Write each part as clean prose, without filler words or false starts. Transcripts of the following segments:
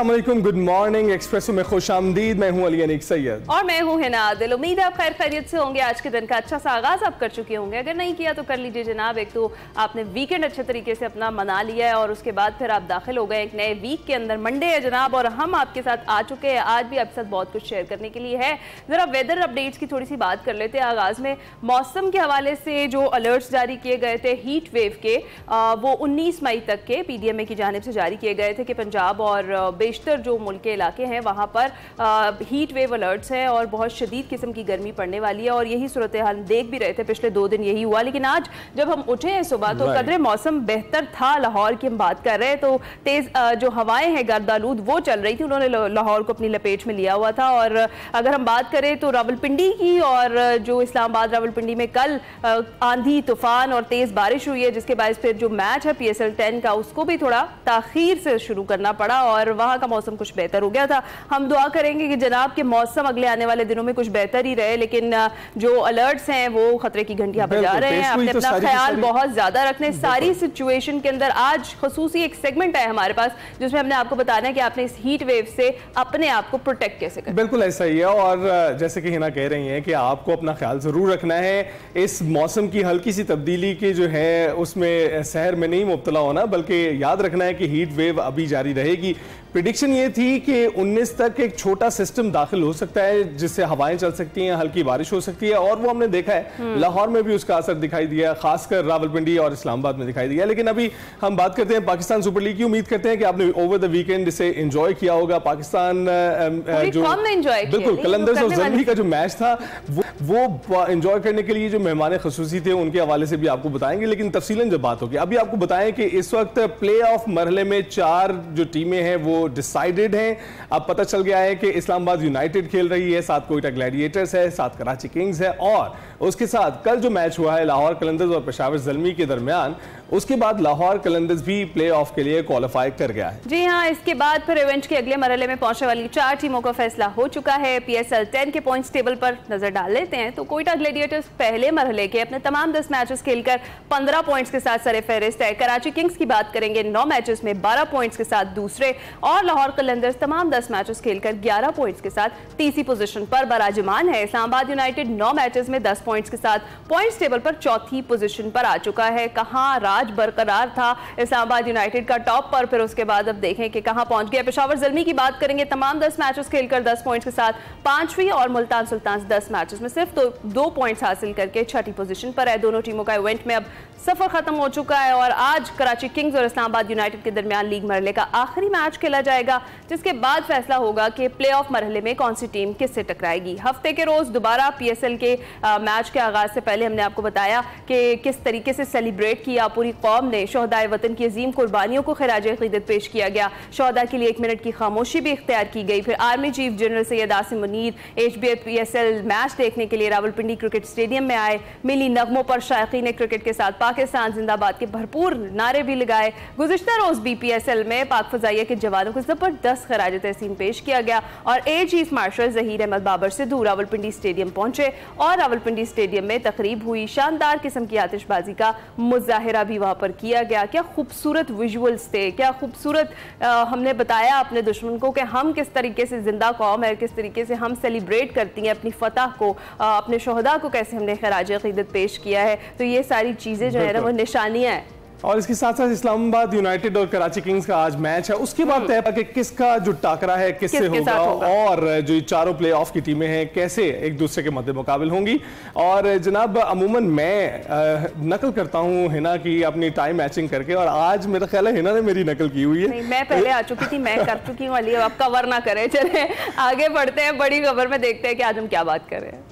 अस्सलाम वालेकुम, good morning. Espresso में खुश आमदीद। मैं हूं अली अनीक सैयद और मैं हूं हिना आदिल। उम्मीद है आप खैर खैरियत से होंगे। आज के दिन का अच्छा सा आगाज आप कर चुके होंगे, अगर नहीं किया तो कर लीजिए जनाब। एक तो आपने वीकेंड अच्छे तरीके से अपना मना लिया है और उसके बाद फिर आप दाखिल हो गए एक नए वीक के अंदर। मंडे है जनाब और हम आपके साथ आ चुके हैं। आज भी आपके साथ बहुत कुछ शेयर करने के लिए है। जरा वेदर अपडेट्स की थोड़ी सी बात कर लेते हैं। आगाज में मौसम के हवाले से जो अलर्ट्स जारी किए गए थे हीट वेव के, वो 19 मई तक के PDMA की जानिब से जारी किए गए थे कि पंजाब और बेशतर जो मुल्क के इलाके हैं वहाँ पर हीट वेव अलर्ट्स हैं और बहुत शदीद किस्म की गर्मी पड़ने वाली है। और यही सूरत हाल देख भी रहे थे, पिछले 2 दिन यही हुआ। लेकिन आज जब हम उठे हैं सुबह तो कदरे मौसम बेहतर था। लाहौर की हम बात कर रहे हैं तो तेज़ जो हवाएं हैं गर्दालूद वो चल रही थी, उन्होंने लाहौर को अपनी लपेट में लिया हुआ था। और अगर हम बात करें तो रावलपिंडी की और जो इस्लामाबाद रावलपिंडी में कल आंधी तूफान और तेज़ बारिश हुई है, जिसके बाद फिर जो मैच है PSL 10 का उसको भी थोड़ा ताखीर से शुरू करना पड़ा और वहाँ का मौसम कुछ बेहतर हो गया था। हम दुआ करेंगे कि जनाब के मौसम अगले आने वाले दिनों में कुछ बेहतर ही रहे, लेकिन जो अलर्ट्स हैं वो खतरे की घंटियां बजा रहे हैं। अपने अपना ख्याल बहुत ज्यादा रखने सारी सिचुएशन के अंदर। आज खसूसी एक सेगमेंट है हमारे पास जिसमें हमने आपको बताना है कि आपने इस हीट वेव से अपने आप को प्रोटेक्ट कैसे करना। बिल्कुल ऐसा ही है और जैसे कि हिना कह रही हैं कि आपको अपना ख्याल जरूर रखना है। इस मौसम की हल्की सी तब्दीली के जो है उसमें सहर में नहीं मुब्तला होना, बल्कि याद रखना है कि हीट वेव अभी जारी रहेगी। प्रेडिक्शन ये थी कि 19 तक एक छोटा सिस्टम दाखिल हो सकता है जिससे हवाएं चल सकती हैं, हल्की बारिश हो सकती है और वो हमने देखा है लाहौर में भी उसका असर दिखाई दिया, खासकर रावलपिंडी और इस्लामाबाद में दिखाई दिया। लेकिन अभी हम बात करते हैं पाकिस्तान सुपर लीग की। उम्मीद करते हैं कि आपने ओवर द वीकेंड इसे एंजॉय किया होगा। पाकिस्तान जो बिल्कुल कलंदर्स और ज़ल्मी का जो मैच था वो एंजॉय करने के लिए जो मेहमान खसूसी थे उनके हवाले से भी आपको बताएंगे, लेकिन तफसीलन जब बात होगी। अभी आपको बताएं कि इस वक्त प्ले ऑफ मरहले में 4 जो टीमें हैं वो डिसाइडेड हैं। अब पता चल गया है कि इस्लामाबाद यूनाइटेड खेल रही है, साथ कोयटा ग्लैडिएटर्स है, साथ कराची किंग्स है और उसके साथ कल जो मैच हुआ है लाहौर कलंदर्स और पेशावर ज़ल्मी के दरमियान, उसके बाद लाहौर कलंदर्स भी प्ले ऑफ के लिए क्वालिफाई कर गया है। जी हाँ, इसके बाद फिर इवेंट के अगले मरहले में पहुंचने वाली 4 टीमों का फैसला हो चुका है। PSL 10 के पॉइंट्स टेबल पर नजर डाल लेते हैं तो कोयटा ग्लैडिएटर्स पहले मरहले के अपने तमाम 10 मैचेस खेलकर 15 पॉइंट्स के साथ सरे-फहरिस्त है। कराची किंग्स की बात करेंगे 9 मैचेस में 12 पॉइंट्स के साथ दूसरे और लाहौर कलंदर्स तमाम 10 मैचेस खेलकर 11 पॉइंट्स के साथ तीसरी पोजीशन पर बराजमान है। इस्लामाबाद यूनाइटेड 9 मैचेस में 10 पॉइंट्स के साथ पॉइंट्स टेबल पर चौथी पोजीशन पर आ चुका है। कहां राज बरकरार था इस्लामाबाद यूनाइटेड का टॉप पर, फिर उसके बाद अब देखें कि कहां पहुंच गया। पेशावर ज़ल्मी की बात करेंगे तमाम 10 मैचेस खेलकर 10 पॉइंट्स के साथ 5वीं और मुल्तान सुल्तान 10 मैचेस में सिर्फ 2 पॉइंट्स हासिल करके 6ठी पोजीशन पर है। दोनों टीमों का इवेंट में अब सफर खत्म हो चुका है और आज कराची किंग्स और इस्लामाबाद यूनाइटेड के दरमियान लीग मरहले का आखिरी मैच खेला जाएगा, जिसके बाद फैसला होगा कि प्ले ऑफ मरहले में कौन सी टीम किससे टकराएगी। हफ्ते के रोज दोबारा PSL के मैच के आगाज से पहले हमने आपको बताया कि किस तरीके से सेलिब्रेट किया पूरी कौम ने। शोहदाए वतन की अजीम कुर्बानियों को खिराज अकीदत पेश किया गया। शोहदा के लिए 1 मिनट की खामोशी भी इख्तियार की गई। फिर army chief general Syed Asim Munir HBF PSL match देखने के लिए रावलपिंडी क्रिकेट स्टेडियम में आए। मिली नगमों पर शायकीन क्रिकेट के साथ पाकिस्तान जिंदाबाद के भरपूर नारे भी लगाए। गुज़िश्ता रोज भी PSL में पाक फजाइया के जवानों को जबरदस्त खिराज तहसीन पेश किया गया और air chief marshal Zaheer Ahmed Babar Sidhu Rawalpindi stadium पहुंचे और रावलपिंडी स्टेडियम में तकरीब हुई। शानदार किस्म की आतिशबाजी का मुजाहिरा भी वहां पर किया गया। क्या खूबसूरत विजुअल्स थे, क्या खूबसूरत हमने बताया अपने दुश्मन को कि हम किस तरीके से जिंदा कौम है, किस तरीके से हम सेलिब्रेट करती हैं अपनी फतह को, अपने शोहदा को कैसे हमने खिराज अकीदत पेश किया है। तो ये सारी चीजें जो है ना वो निशानियां हैं। और इसके साथ साथ इस्लामाबाद यूनाइटेड और कराची किंग्स का आज मैच है, उसके बाद तय कि किसका जो टाकरा है किससे होगा और जो चारों प्ले ऑफ की टीमें हैं कैसे एक दूसरे के मद्दे मुकाबिल होंगी। और जनाब अमूमन मैं नकल करता हूँ हिना की अपनी टाइम मैचिंग करके, और आज मेरा ख्याल है हिना ने मेरी नकल की हुई है। मैं पहले आ चुकी थी, मैं कर चुकी हूँ। अब आप कवर ना करें, चले आगे बढ़ते हैं। बड़ी खबर में देखते हैं कि आज हम क्या बात कर रहे हैं।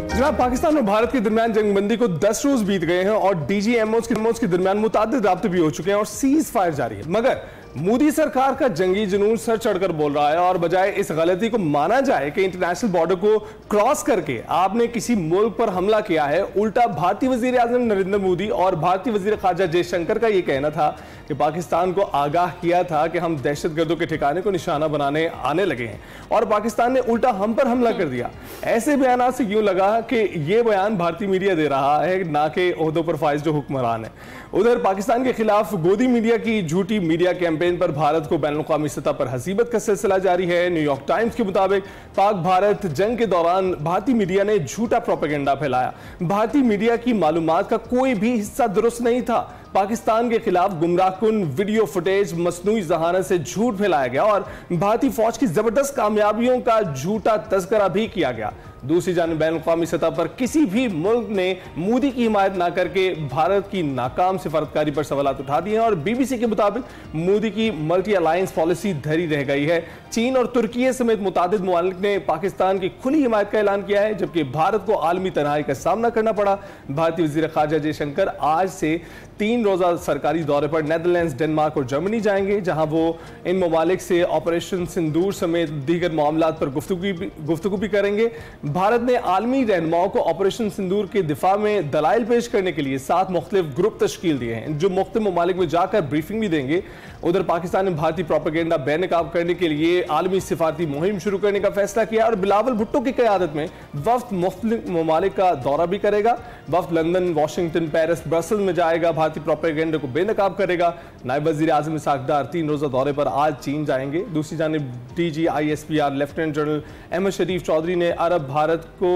जनाब पाकिस्तान और भारत के दरमियान जंगबंदी को 10 रोज बीत गए हैं और DGMOs के दरमियान मुताद्दिद राब्ते भी हो चुके हैं और सीज फायर जारी है। मगर मोदी सरकार का जंगी जुनून सर चढ़कर बोल रहा है और बजाय इस गलती को माना जाए कि इंटरनेशनल बॉर्डर को क्रॉस करके आपने किसी मुल्क पर हमला किया है, उल्टा भारतीय वजीर आजम नरेंद्र मोदी और भारतीय वजीर खारजा जयशंकर का यह कहना था कि पाकिस्तान को आगाह किया था कि हम दहशतगर्दों के ठिकाने को निशाना बनाने आने लगे हैं। और पाकिस्तान ने उल्टा हम पर हमला कर दिया। ऐसे बयान से यूं लगा कि ये बयान भारतीय मीडिया दे रहा है, ना कि ओहदों पर फाइज जो हुक्मरान है। उधर पाकिस्तान के खिलाफ गोदी मीडिया की झूठी मीडिया कैंपेन पर भारत को बैनुल-अक़वामी सतह पर हसीबत का सिलसिला जारी है। न्यूयॉर्क टाइम्स के मुताबिक पाक भारत जंग के दौरान भारतीय मीडिया ने झूठा प्रोपेगेंडा फैलाया। भारतीय मीडिया की मालूमात का कोई भी हिस्सा दुरुस्त नहीं था। पाकिस्तान के खिलाफ गुमराहकुन वीडियो फुटेज मसनूई जहानत से झूठ फैलाया गया और भारतीय फौज की जबरदस्त कामयाबियों का झूठा तज़किरा भी किया गया। दूसरी जानिब बैनुल-अक़वामी सतह पर किसी भी मुल्क ने मोदी की हिमायत ना करके भारत की नाकाम सिफारतकारी पर सवालात उठा दिए हैं और बीबीसी के मुताबिक मोदी की मल्टी अलायंस पॉलिसी धरी रह गई है। चीन और तुर्की समेत मुतादिद मुमालिक ने पाकिस्तान की खुली हिमायत का ऐलान किया है, जबकि भारत को आलमी तनाई का सामना करना पड़ा। भारतीय वज़ीर ख़ारजा जयशंकर आज से 3 रोज़ा सरकारी दौरे पर नेदरलैंड्स, डेनमार्क और जर्मनी जाएंगे, जहां वो इन ममालिक से ऑपरेशन सिंदूर समेत दीगर मामलात पर गुफ्तगू भी करेंगे। भारत ने आलमी रहनुमाओं को ऑपरेशन सिंदूर के दिफा में दलाइल पेश करने के लिए 7 मुख्तलिफ ग्रुप तश्कील दिए हैं, जो मुख्तलिफ ममालिक में जाकर ब्रीफिंग भी देंगे। उधर पाकिस्तान ने भारतीय प्रोपेगेंडा बेनकाब करने के लिए आलमी सिफारती मुहिम शुरू करने का फैसला किया और बिलावल भुट्टो की क़यादत में वफ्द मुख्तलिफ ममालिक का दौरा भी करेगा। वफ्द लंदन, वाशिंगटन, पेरिस, ब्रसेल्स में जाएगा, भारतीय प्रोपेगेंडा को बेनकाब करेगा। नायब वज़ीर आज़म इसहाक़ डार 3 रोज़ा दौरे पर आज चीन जाएंगे। दूसरी जानिब DGISPR लेफ्टिनेंट जनरल अहमद शरीफ चौधरी ने अरब भारत को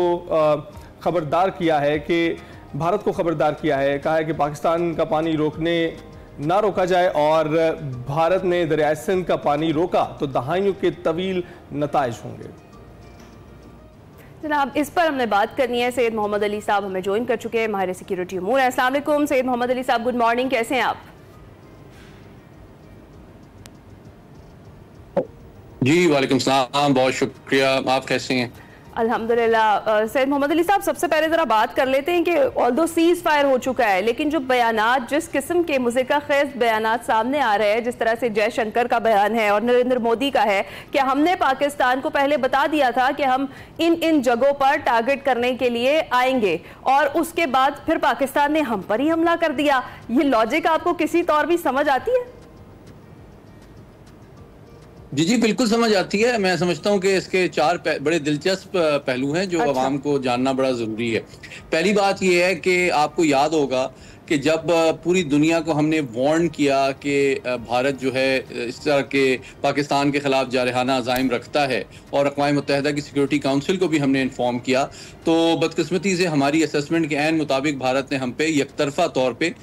खबरदार किया है कहा है कि पाकिस्तान का पानी ना रोका जाए और भारत ने दरियाए सिंध का पानी रोका तो दहाइयों के तवील नताइज होंगे। जनाब, इस पर हमने बात करनी है। सैयद मोहम्मद अली साहब हमें ज्वाइन कर चुके हैं, माहिर सिक्योरिटी उमूर। अस्सलाम वालेकुम सैयद मोहम्मद अली साहब, गुड मॉर्निंग, कैसे हैं आप? जी वालेकुम सलाम, बहुत शुक्रिया, आप कैसे हैं? अल्हम्दुलिल्लाह। सैयद मोहम्मद अली साहब, सबसे पहले ज़रा बात कर लेते हैं कि ऑल्दो सीज़ फायर हो चुका है, लेकिन जो बयानात, जिस किस्म के मुज़क्किर बयानात सामने आ रहे हैं, जिस तरह से जयशंकर का बयान है और नरेंद्र मोदी का है कि हमने पाकिस्तान को पहले बता दिया था कि हम इन जगहों पर टारगेट करने के लिए आएंगे और उसके बाद फिर पाकिस्तान ने हम पर ही हमला कर दिया, ये लॉजिक आपको किसी तौर भी समझ आती है? जी बिल्कुल समझ आती है। मैं समझता हूं कि इसके 4 बड़े दिलचस्प पहलू हैं जो आवाम को जानना बड़ा ज़रूरी है। पहली बात यह है कि आपको याद होगा कि जब पूरी दुनिया को हमने वार्न किया कि भारत जो है इस तरह के पाकिस्तान के खिलाफ जारहाना अज़ाइम रखता है और अक़वाम मुत्तहिदा की सिक्योरिटी काउंसिल को भी हमने इन्फॉर्म किया, तो बदकिस्मती से हमारी असेसमेंट के ऐन मुताबिक भारत ने हम पे यकतरफा तौर पे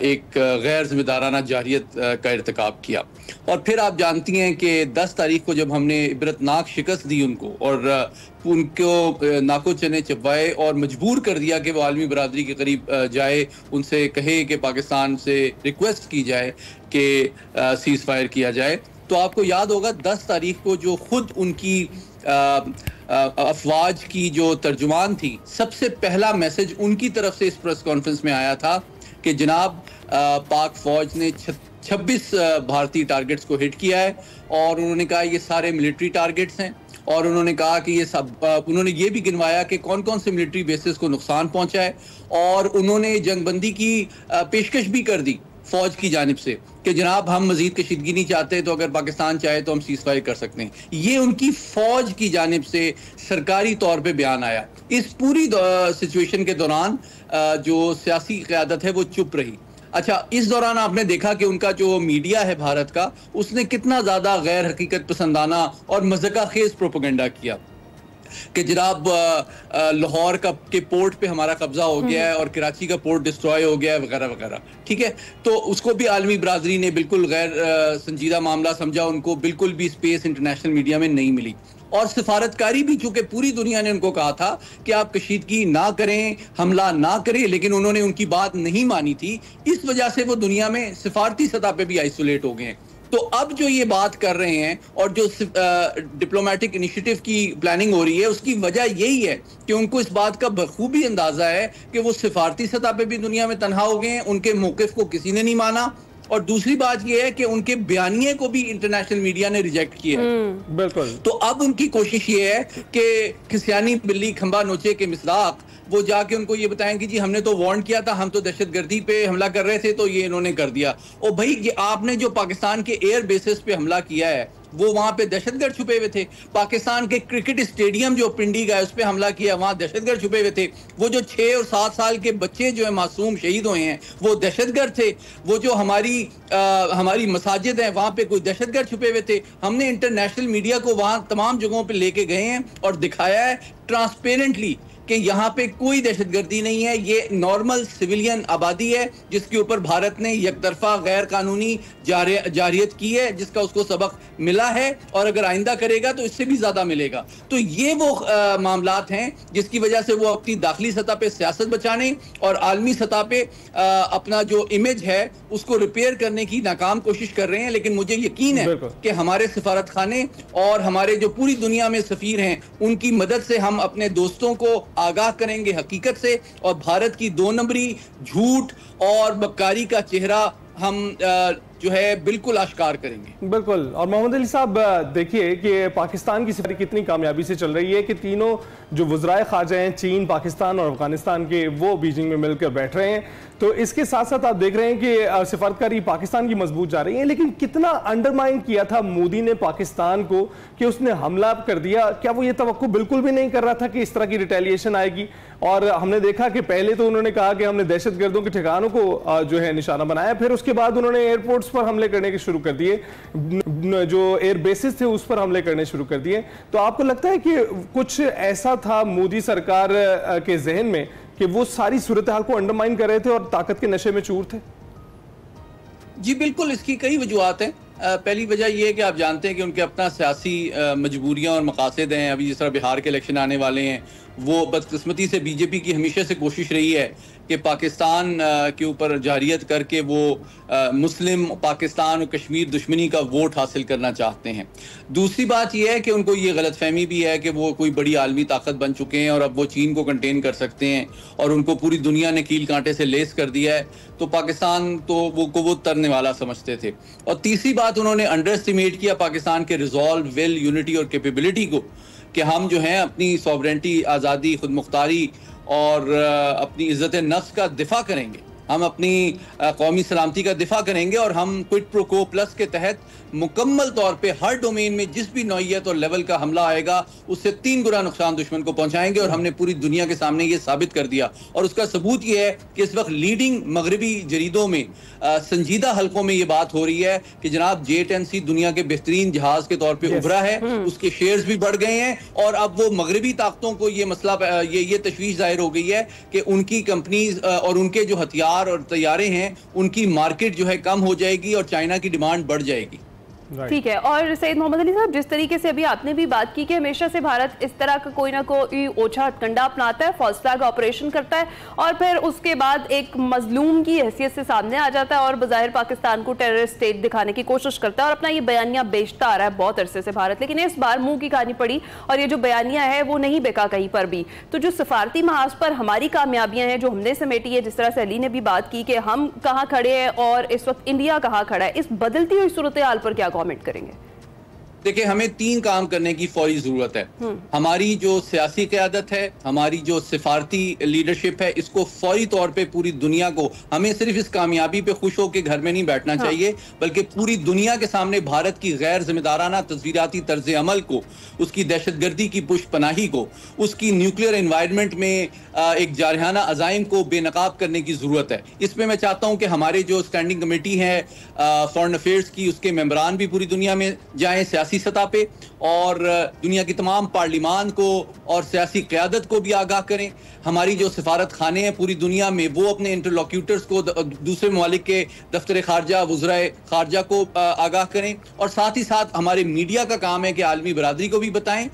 एक गैर जिम्मेदाराना जारियत का इर्तिकाब किया। और फिर आप जानती हैं कि 10 तारीख को जब हमने इबरतनाक शिकस्त दी उनको और उनको नाको चने चबाए और मजबूर कर दिया कि वो आलमी बरादरी के करीब जाए, उनसे कहे कि पाकिस्तान से रिक्वेस्ट की जाए कि सीज़ फायर किया जाए, तो आपको याद होगा 10 तारीख को जो खुद उनकी अफवाज की जो तर्जुमान थी, सबसे पहला मैसेज उनकी तरफ से इस प्रेस कॉन्फ्रेंस में आया था कि जनाब पाक फौज ने 26 भारतीय टारगेट्स को हिट किया है और उन्होंने कहा ये सारे मिलिट्री टारगेट्स हैं और उन्होंने कहा कि ये सब उन्होंने ये भी गिनवाया कि कौन कौन से मिलिट्री बेसिस को नुकसान पहुंचा है और उन्होंने जंगबंदी की पेशकश भी कर दी फौज की जानिब से कि जनाब हम मजीद कशीदगी नहीं चाहते, तो अगर पाकिस्तान चाहे तो हम सीज़ फायर कर सकते हैं। ये उनकी फौज की जानिब से सरकारी तौर पे बयान आया। इस पूरी सिचुएशन के दौरान जो सियासी क़यादत है वो चुप रही। अच्छा, इस दौरान आपने देखा कि उनका जो मीडिया है भारत का, उसने कितना ज़्यादा गैर हकीकत पसंदाना और मज़ाक़ खेज़ प्रोपेगेंडा किया कि जनाब लाहौर के पोर्ट पे हमारा कब्जा हो गया है और कराची का पोर्ट डिस्ट्रॉय हो गया है वगैरह वगैरह। ठीक है, तो उसको भी आलमी बरादरी ने बिल्कुल गैर संजीदा मामला समझा, उनको बिल्कुल भी स्पेस इंटरनेशनल मीडिया में नहीं मिली। और सिफारतकारी भी, चूंकि पूरी दुनिया ने उनको कहा था कि आप कशीदगी ना करें, हमला ना करें, लेकिन उन्होंने उनकी बात नहीं मानी थी। इस वजह से वो दुनिया में सिफारती सतह पे भी आइसोलेट हो गए हैं। तो अब जो ये बात कर रहे हैं और जो डिप्लोमेटिक इनिशिएटिव की प्लानिंग हो रही है, उसकी वजह यही है कि उनको इस बात का बखूबी अंदाजा है कि वो सिफारती सतह पे भी दुनिया में तनहा हो गए हैं, उनके मौक़िफ़ को किसी ने नहीं माना। और दूसरी बात यह है कि उनके बयानिए को भी इंटरनेशनल मीडिया ने रिजेक्ट किया है। बिल्कुल। तो अब उनकी कोशिश ये है कि खिसियानी बिल्ली खंबा नोचे के मिसदाक वो जाके उनको ये बताएं कि जी हमने तो वार्न किया था, हम तो दहशतगर्दी पे हमला कर रहे थे, तो ये इन्होंने कर दिया। और भाई ये आपने जो पाकिस्तान के एयर बेसिस पे हमला किया है वो वहां पे दहशतगर्द छुपे हुए थे। पाकिस्तान के क्रिकेट स्टेडियम जो पिंडी का है उस पर हमला किया, वहां दहशतगर्द छुपे हुए थे। वो जो 6 और 7 साल के बच्चे जो है मासूम शहीद हुए हैं वो दहशतगर्द थे। वो जो हमारी मसाजिद हैं वहां पे कोई दहशतगर्द छुपे हुए थे। हमने इंटरनेशनल मीडिया को वहां तमाम जगहों पे लेके गए हैं और दिखाया है ट्रांसपेरेंटली कि यहाँ पे कोई दहशतगर्दी नहीं है, ये नॉर्मल सिविलियन आबादी है जिसके ऊपर भारत ने यकतरफा गैर कानूनी जारियत की है, जिसका उसको सबक मिला है और अगर आइंदा करेगा तो इससे भी ज्यादा मिलेगा। तो ये वो मामलात हैं जिसकी वजह से वो अपनी दाखिली सतह पे सियासत बचाने और आलमी सतह पे अपना जो इमेज है उसको रिपेयर करने की नाकाम कोशिश कर रहे हैं। लेकिन मुझे यकीन है कि हमारे सफारत खाने और हमारे जो पूरी दुनिया में सफीर हैं उनकी मदद से हम अपने दोस्तों को आगाह करेंगे हकीकत से, और भारत की 2 नंबरी, झूठ और मक्कारी का चेहरा हम जो है बिल्कुल आश्कार करेंगे। बिल्कुल। और मोहम्मद अली साहब देखिए कि पाकिस्तान की सफारी कितनी कामयाबी से चल रही है कि तीनों जो वज़राए ख़ारजा हैं चीन, पाकिस्तान और अफगानिस्तान के, वो बीजिंग में मिलकर बैठ रहे हैं। तो इसके साथ साथ आप देख रहे हैं कि सिफारतकारी पाकिस्तान की मजबूत जा रही है। लेकिन कितना अंडरमाइन किया था मोदी ने पाकिस्तान को कि उसने हमला कर दिया। क्या वो ये तवक्को बिल्कुल भी नहीं कर रहा था कि इस तरह की रिटेलिएशन आएगी? और हमने देखा कि पहले तो उन्होंने कहा कि हमने दहशतगर्दों के ठिकानों को जो है निशाना बनाया, फिर उसके बाद उन्होंने एयरपोर्ट्स पर हमले करने के शुरू कर दिए, जो एयर बेसिस थे उस पर हमले करने शुरू कर दिए। तो आपको लगता है कि कुछ ऐसा था मोदी सरकार के जहन में कि वो सारी सूरत हाल को अंडरमाइन कर रहे थे और ताकत के नशे में चूर थे? जी बिल्कुल, इसकी कई वजूहात हैं। पहली वजह यह है कि आप जानते हैं कि उनके अपना सियासी मजबूरियां और मकासद हैं। अभी जिस तरह बिहार के इलेक्शन आने वाले हैं, वो बदकिस्मती से बीजेपी की हमेशा से कोशिश रही है कि पाकिस्तान के ऊपर जारियत करके वो मुस्लिम पाकिस्तान और कश्मीर दुश्मनी का वोट हासिल करना चाहते हैं। दूसरी बात यह है कि उनको ये गलतफहमी भी है कि वो कोई बड़ी आलमी ताकत बन चुके हैं और अब वो चीन को कंटेन कर सकते हैं और उनको पूरी दुनिया ने कील कांटे से लेस कर दिया है, तो पाकिस्तान तो वो तरने वाला समझते थे। और तीसरी बात, उन्होंने अंडर एस्टिमेट किया पाकिस्तान के रिजॉल्व, विल, यूनिटी और कैपेबिलिटी को कि हम जो हैं अपनी सॉवरेंटी, आज़ादी, खुद मुख्तारी और अपनी इज्जत नफ्स का दिफा करेंगे, हम अपनी कौमी सलामती का दिफा करेंगे और हम क्विड प्रो को प्लस के तहत मुकम्मल तौर पे हर डोमेन में जिस भी नौइयत और लेवल का हमला आएगा उससे 3 गुना नुकसान दुश्मन को पहुंचाएंगे। और हमने पूरी दुनिया के सामने ये साबित कर दिया। और उसका सबूत ये है कि इस वक्त लीडिंग मगरबी जरीदों में संजीदा हलकों में ये बात हो रही है कि जनाब J-10C दुनिया के बेहतरीन जहाज के तौर पर उभरा है, उसके शेयर्स भी बढ़ गए हैं और अब वो मगरबी ताकतों को ये मसला, ये तशवीश जाहिर हो गई है कि उनकी कंपनीज और उनके जो हथियार और तैयारे हैं उनकी मार्केट जो है कम हो जाएगी और चाइना की डिमांड बढ़ जाएगी। ठीक है। और सैयद मोहम्मद अली साहब, जिस तरीके से अभी आपने भी बात की कि हमेशा से भारत इस तरह का कोई ना कोई ओछा हथकंडा अपनाता है, फॉल्स फ्लैग ऑपरेशन करता है और फिर उसके बाद एक मजलूम की हैसियत से सामने आ जाता है और बज़ाहिर पाकिस्तान को टेररिस्ट स्टेट दिखाने की कोशिश करता है और अपना ये बयानिया बेचता आ रहा है बहुत अरसे से भारत। लेकिन इस बार मुंह की कहानी पड़ी और ये जो बयानिया है वो नहीं बिका कहीं पर भी। तो जो सफारती महाज पर हमारी कामयाबियां हैं जो हमने समेटी है, जिस तरह से अली ने भी बात की कि हम कहाँ खड़े हैं और इस वक्त इंडिया कहाँ खड़ा है, इस बदलती हुई सूरत हाल पर क्या कमेंट करेंगे? देखिए, हमें 3 काम करने की फौरी जरूरत है। हमारी जो सियासी क़यादत है, हमारी जो सिफारती लीडरशिप है, इसको फौरी तौर पे पूरी दुनिया को, हमें सिर्फ इस कामयाबी पे खुश होकर घर में नहीं बैठना चाहिए, बल्कि पूरी दुनिया के सामने भारत की गैर जिम्मेदाराना तस्वीराती तर्ज अमल को, उसकी दहशतगर्दी की पुष्पनाही को, उसकी न्यूक्लियर एनवायरनमेंट में एक जारहाना अजाइम को बेनकाब करने की जरूरत है। इसमें मैं चाहता हूँ कि हमारे जो स्टैंडिंग कमेटी है फॉरेन अफेयर्स की, उसके मेंबरान भी पूरी दुनिया में जाएं सियासी सतह पे और दुनिया की तमाम पार्लिमान को और सियासी क़यादत को भी आगाह करें। हमारी जो सिफारत खाने हैं पूरी दुनिया में, वो अपने इंटरलोक्यूटर्स को, दूसरे ममालिक के दफ्तर खारजा, वज़राए खारजा को आगाह करें। और साथ ही साथ हमारे मीडिया का काम है कि आलमी बरादरी को भी बताएं।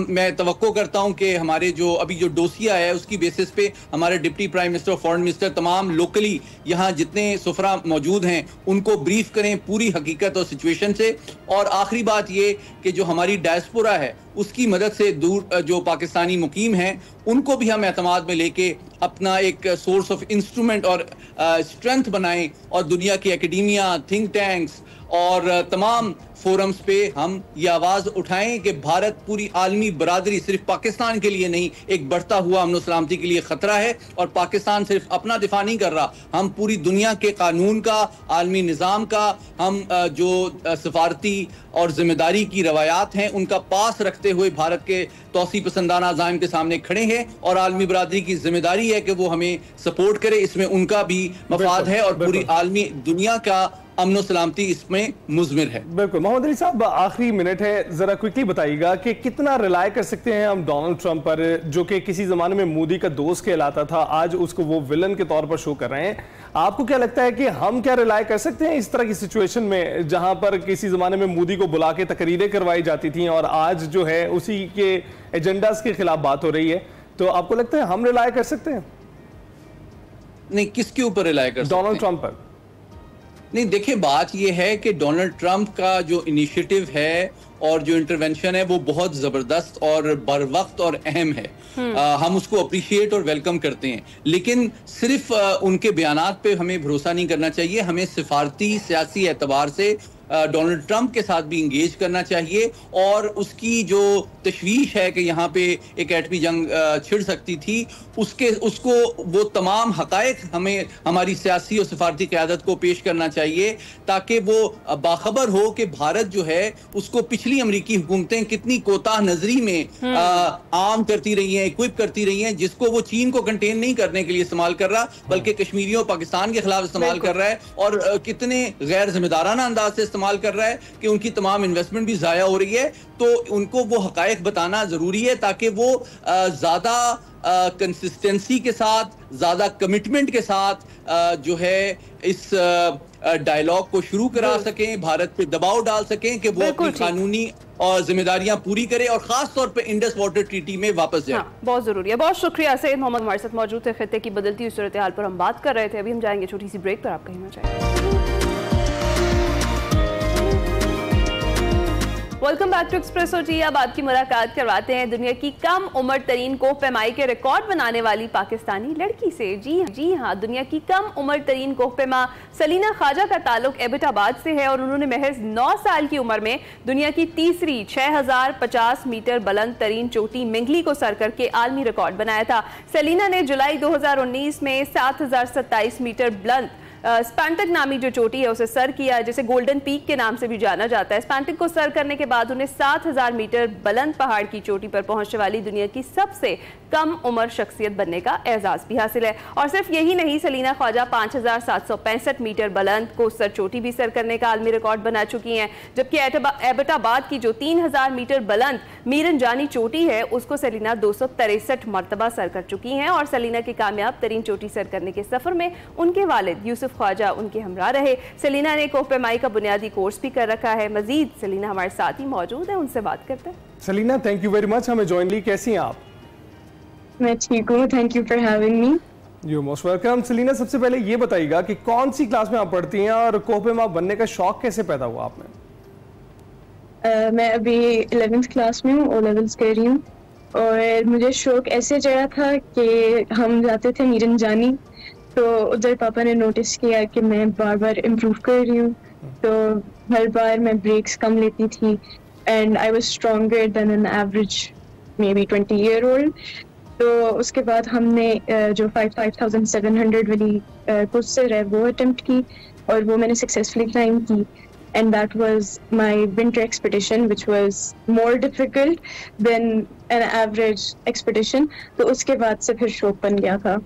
मैं तवक्को करता हूं कि हमारे जो अभी जो डोसिया है उसकी बेसिस पे हमारे deputy prime minister, foreign minister, तमाम लोकली यहाँ जितने सुफरा मौजूद हैं उनको ब्रीफ करें पूरी हकीकत और सिचुएशन से। और आखिरी बात ये कि जो हमारी डायस्पोरा है उसकी मदद से दूर जो पाकिस्तानी मुकीम हैं उनको भी हम एतमाद में लेके अपना एक सोर्स ऑफ इंस्ट्रूमेंट और स्ट्रेंथ बनाएं और दुनिया की एकेडमिया, थिंक टैंक्स और तमाम फोरम्स पे हम ये आवाज उठाएं कि भारत पूरी आलमी बरादरी, सिर्फ पाकिस्तान के लिए नहीं, एक बढ़ता हुआ अमन सलामती के लिए खतरा है। और पाकिस्तान सिर्फ अपना दिफा नहीं कर रहा, हम पूरी दुनिया के कानून का, आलमी निज़ाम का, हम जो सफारती और जिम्मेदारी की रवायात हैं उनका पास रखते हुए भारत के तौसी पसंदाना अज़ाइम के सामने खड़े हैं। और आलमी बरादरी की जिम्मेदारी है कि वो हमें सपोर्ट करे, इसमें उनका भी मफाद है और पूरी आलमी दुनिया का अमन सलामती इसमें मुज़मिर है। बिल्कुल। मोहम्मद अली साहब, आखिरी मिनट है, जरा क्विकली बताइएगा कि कितना रिलाय कर सकते हैं हम डोनाल्ड ट्रंप पर, जो कि किसी जमाने में मोदी का दोस्त कहलाता था, आज उसको वो विलन के तौर पर शो कर रहे हैं। आपको क्या लगता है कि हम क्या रिलाय कर सकते हैं इस तरह की सिचुएशन में, जहां पर किसी जमाने में मोदी को बुला के तकरीरें करवाई जाती थी और आज जो है उसी के एजेंडाज के खिलाफ बात हो रही है? तो आपको लगता है हम रिलाय कर सकते हैं? नहीं, किसके ऊपर रिलाय कर सकते हैं? डोनाल्ड ट्रंप पर। नहीं, देखिए बात यह है कि डोनाल्ड ट्रंप का जो इनिशिएटिव है और जो इंटरवेंशन है वो बहुत जबरदस्त और बर वक्त और अहम है। हम उसको अप्रिशिएट और वेलकम करते हैं, लेकिन सिर्फ उनके बयानात पे हमें भरोसा नहीं करना चाहिए। हमें सिफारती सियासी एतबार से डोनाल्ड ट्रंप के साथ भी इंगेज करना चाहिए। और उसकी जो तशवीश है कि यहाँ पे एक एटमी जंग छिड़ सकती थी, उसको वो तमाम हकायक हमें हमारी सियासी और सिफारती क़यादत को पेश करना चाहिए, ताकि वो बाखबर हो कि भारत जो है उसको पिछली अमरीकी हुकूमतें कितनी कोताह नजरी में आम करती रही हैं, इक्विप करती रही हैं, जिसको वो चीन को कंटेन नहीं करने के लिए इस्तेमाल कर रहा, बल्कि कश्मीरियों पाकिस्तान के खिलाफ इस्तेमाल कर रहा है। और कितने गैर जिम्मेदाराना अंदाज से इस्तेमाल कर रहा है कि उनकी तमाम इन्वेस्टमेंट भी जाया हो रही है। तो उनको वो हकायक बताना जरूरी है, ताकि वो ज्यादा कंसिस्टेंसी के साथ, ज्यादा कमिटमेंट के साथ जो है इस डायलॉग को शुरू करा सकें, भारत पे दबाव डाल सकें कि वो अपनी कानूनी और जिम्मेदारियां पूरी करे और खास तौर पे इंडस वाटर ट्रीटी में वापस जाए। हाँ, बहुत जरूरी है। बहुत शुक्रिया। सैयद मोहम्मद हमारे साथ मौजूद थे। खित्ते की बदलती हुई सूरत हाल पर हम बात कर रहे थे। अभी हम जाएंगे छोटी सी ब्रेक पर, आप कहीं ना जाएं। वेलकम बैक टू एक्सप्रेसो टी। अब आपकी मुलाकात करवाते हैं दुनिया की कम उम्र तरीन कोह पैमाई के रिकॉर्ड बनाने वाली पाकिस्तानी लड़की से। जी हाँ, दुनिया की कम उम्र तरीन कोह पैमा सलीना ख्वाजा का ताल्लुक एबटाबाद से है और उन्होंने महज 9 साल की उम्र में दुनिया की तीसरी 6050 मीटर बुलंद तरीन चोटी मिंगली को सर करके आलमी रिकॉर्ड बनाया था। सलीना ने जुलाई 2019 में 7027 मीटर बुलंद स्पैंटिक नामी जो चोटी है उसे सर किया, जिसे गोल्डन पीक के नाम से भी जाना जाता है। स्पैंटिक को सर करने के बाद उन्हें 7000 मीटर बुलंद पहाड़ की चोटी पर पहुंचने वाली दुनिया की सबसे कम उम्र शख्सियत बनने का एजाज भी हासिल है। और सिर्फ यही नहीं, सलीना ख्वाजा 5765 मीटर बुलंद को सर चोटी भी सर करने का आलमी रिकॉर्ड बना चुकी हैं, जबकि एबटाबाद की जो 3000 मीटर बुलंद मीरन जानी चोटी है उसको सलीना 263 मरतबा सर कर चुकी हैं। और सलीना की कामयाब तरीन चोटी सर करने के सफर में उनके वालिद यूसुफ ख्वाजा उनके हमरा रहे। सलीना ने कोह पैमाई का बुनियादी कोर्स भी कर रखा है। मजीद सलीना हमारे साथ ही मौजूद है, उनसे बात करते हैं। Salina, thank you very much हमें ज्वाइन ली। कैसी हैं आप? मैं ठीक हूँ, thank you for having me. You most welcome. Salina, सबसे पहले ये बताइएगा कि कौन सी क्लास में आप पढ़ती हैं और कोह पैमा बनने का शौक कैसे पैदा हुआ आप में? मैं अभी 11th क्लास में हूँ, ओ लेवल्स कर रही हूँ। और मुझे शौक ऐसे चढ़ा था कि हम जाते थे मीरन जानी, तो उधर पापा ने नोटिस किया कि मैं बार बार इम्प्रूव कर रही हूँ, तो हर बार मैं ब्रेक्स कम लेती थी and I was stronger than an average may be 20-year-old। तो उसके बाद हमने जो 5700 वाली कोर्सर है वो अटेम्प्ट की और वो मैंने सक्सेसफुली क्लाइम की। And that was my winter expedition, which was more difficult than an average expedition. तो उसके बाद से फिर शौक बन गया था।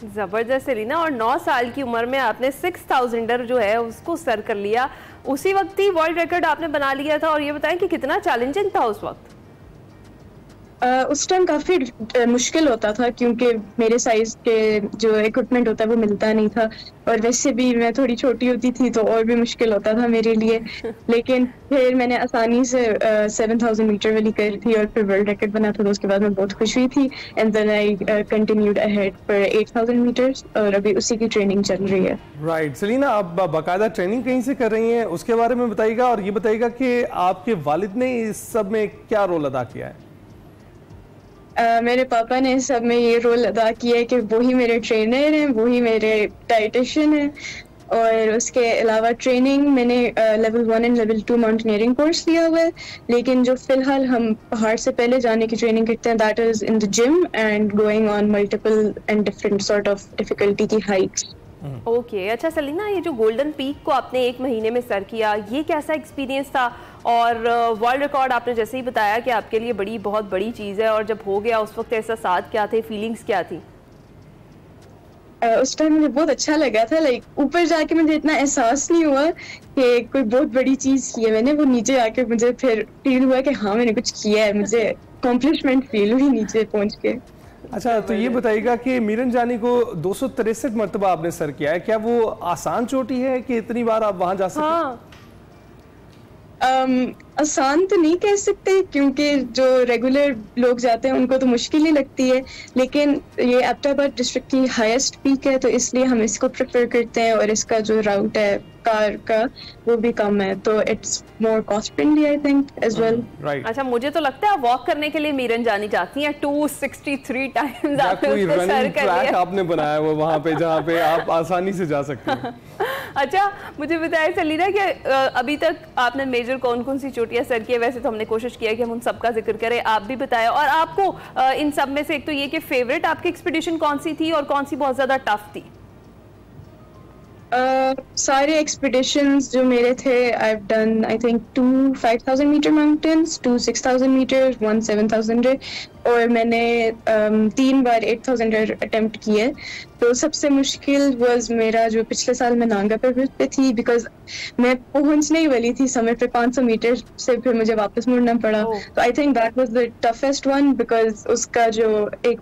जबरदस्त सलीना, और 9 साल की उम्र में आपने 6000 जो है उसको सर कर लिया। उसी वक्त ही वर्ल्ड रिकॉर्ड आपने बना लिया था। और ये बताएं कि कितना चैलेंजिंग था उस वक्त? उस टाइम काफ़ी मुश्किल होता था क्योंकि मेरे साइज के जो इक्विपमेंट होता है वो मिलता नहीं था, और वैसे भी मैं थोड़ी छोटी होती थी तो और भी मुश्किल होता था मेरे लिए। लेकिन फिर मैंने आसानी से 7000 मीटर वाली करी थी और फिर वर्ल्ड रिकॉर्ड बना था, तो उसके बाद मैं बहुत खुश हुई थी। And then I continued ahead for 8000 metres और अभी उसी की ट्रेनिंग चल रही है। राइट सलीना, आप बाकायदा ट्रेनिंग कहीं से कर रही हैं, उसके बारे में बताइएगा। और ये बताइएगा कि आपके वालिद ने इस सब में क्या रोल अदा किया है? मेरे पापा ने सब में ये रोल अदा किया है कि वही मेरे ट्रेनर हैं, वही मेरे डाइटिशियन हैं, और उसके अलावा ट्रेनिंग मैंने level 1 and level 2 mountaineering course लिया हुआ है, लेकिन जो फिलहाल हम पहाड़ से पहले जाने की ट्रेनिंग करते हैं that is in the gym and going on multiple and different sort of difficulty की हाइक्स। ओके अच्छा सलीना, ये जो गोल्डन पीक को आपने 1 महीने में सर किया, ये कैसा एक्सपीरियंस था? और वर्ल्ड रिकॉर्ड आपने जैसे ही बताया कि आपके लिए बहुत बड़ी चीज़ है, और जब हो गया उस वक्त एहसास क्या थे, फीलिंग्स क्या थी? उस टाइम मुझे बहुत अच्छा लगा था, लाइक ऊपर जाके मुझे इतना एहसास नहीं हुआ कि कोई बहुत बड़ी चीज़ की है मैंने, वो नीचे आके मुझे फिर फील हुआ कि हाँ मैंने कुछ किया है, मुझे अकॉम्प्लिशमेंट फील हुई नीचे पहुंच के। अच्छा तो ये बताइएगा कि मीरन जानी को 263 मरतबा आपने सर किया है, क्या वो आसान चोटी है कि इतनी बार आप वहां जा सकते हैं? हाँ। आसान तो नहीं कह सकते क्योंकि जो रेगुलर लोग जाते हैं उनको तो मुश्किल ही लगती है, लेकिन ये एबटाबाद डिस्ट्रिक्ट की हाईएस्ट पीक है तो इसलिए हम इसको प्रेफर करते हैं, और इसका जो राउट है कार का वो भी कम है, तो it's more cost friendly I think as well. Right. अच्छा मुझे तो लगता है वॉक करने के लिए मीरन जानी जाती हैं 263 टाइम्स आपने कोई उसको सर रनिंग कर ट्रैक लिया। आपने बनाया हुआ वहां पे जहां पे आप आसानी से जा सकते हैं। अच्छा मुझे बताया सलीना कि अभी तक आपने मेजर कौन कौन सी चोटियां सर की है? वैसे तो हमने कोशिश किया कि हम उन सब का जिक्र करें, आप भी बताया। और आपको इन सब में से एक तो ये कि फेवरेट आपकी एक्सपीडिशन कौन सी थी और कौन सी बहुत ज्यादा टफ थी? सारे एक्सपीडिशंस जो मेरे थे I have done I think 2 5000 metre mountains, 2 6000 metre, 1 7000, और मैंने 3 बार 8000 अटेम्प्ट किए। तो सबसे मुश्किल वाज मेरा जो पिछले साल मैं नांगा पर्वत पे थी, बिकॉज मैं पहुंचने ही वाली थी समिट पे 500 मीटर से, फिर मुझे वापस मुड़ना पड़ा। तो I think that was the toughest one because उसका जो एक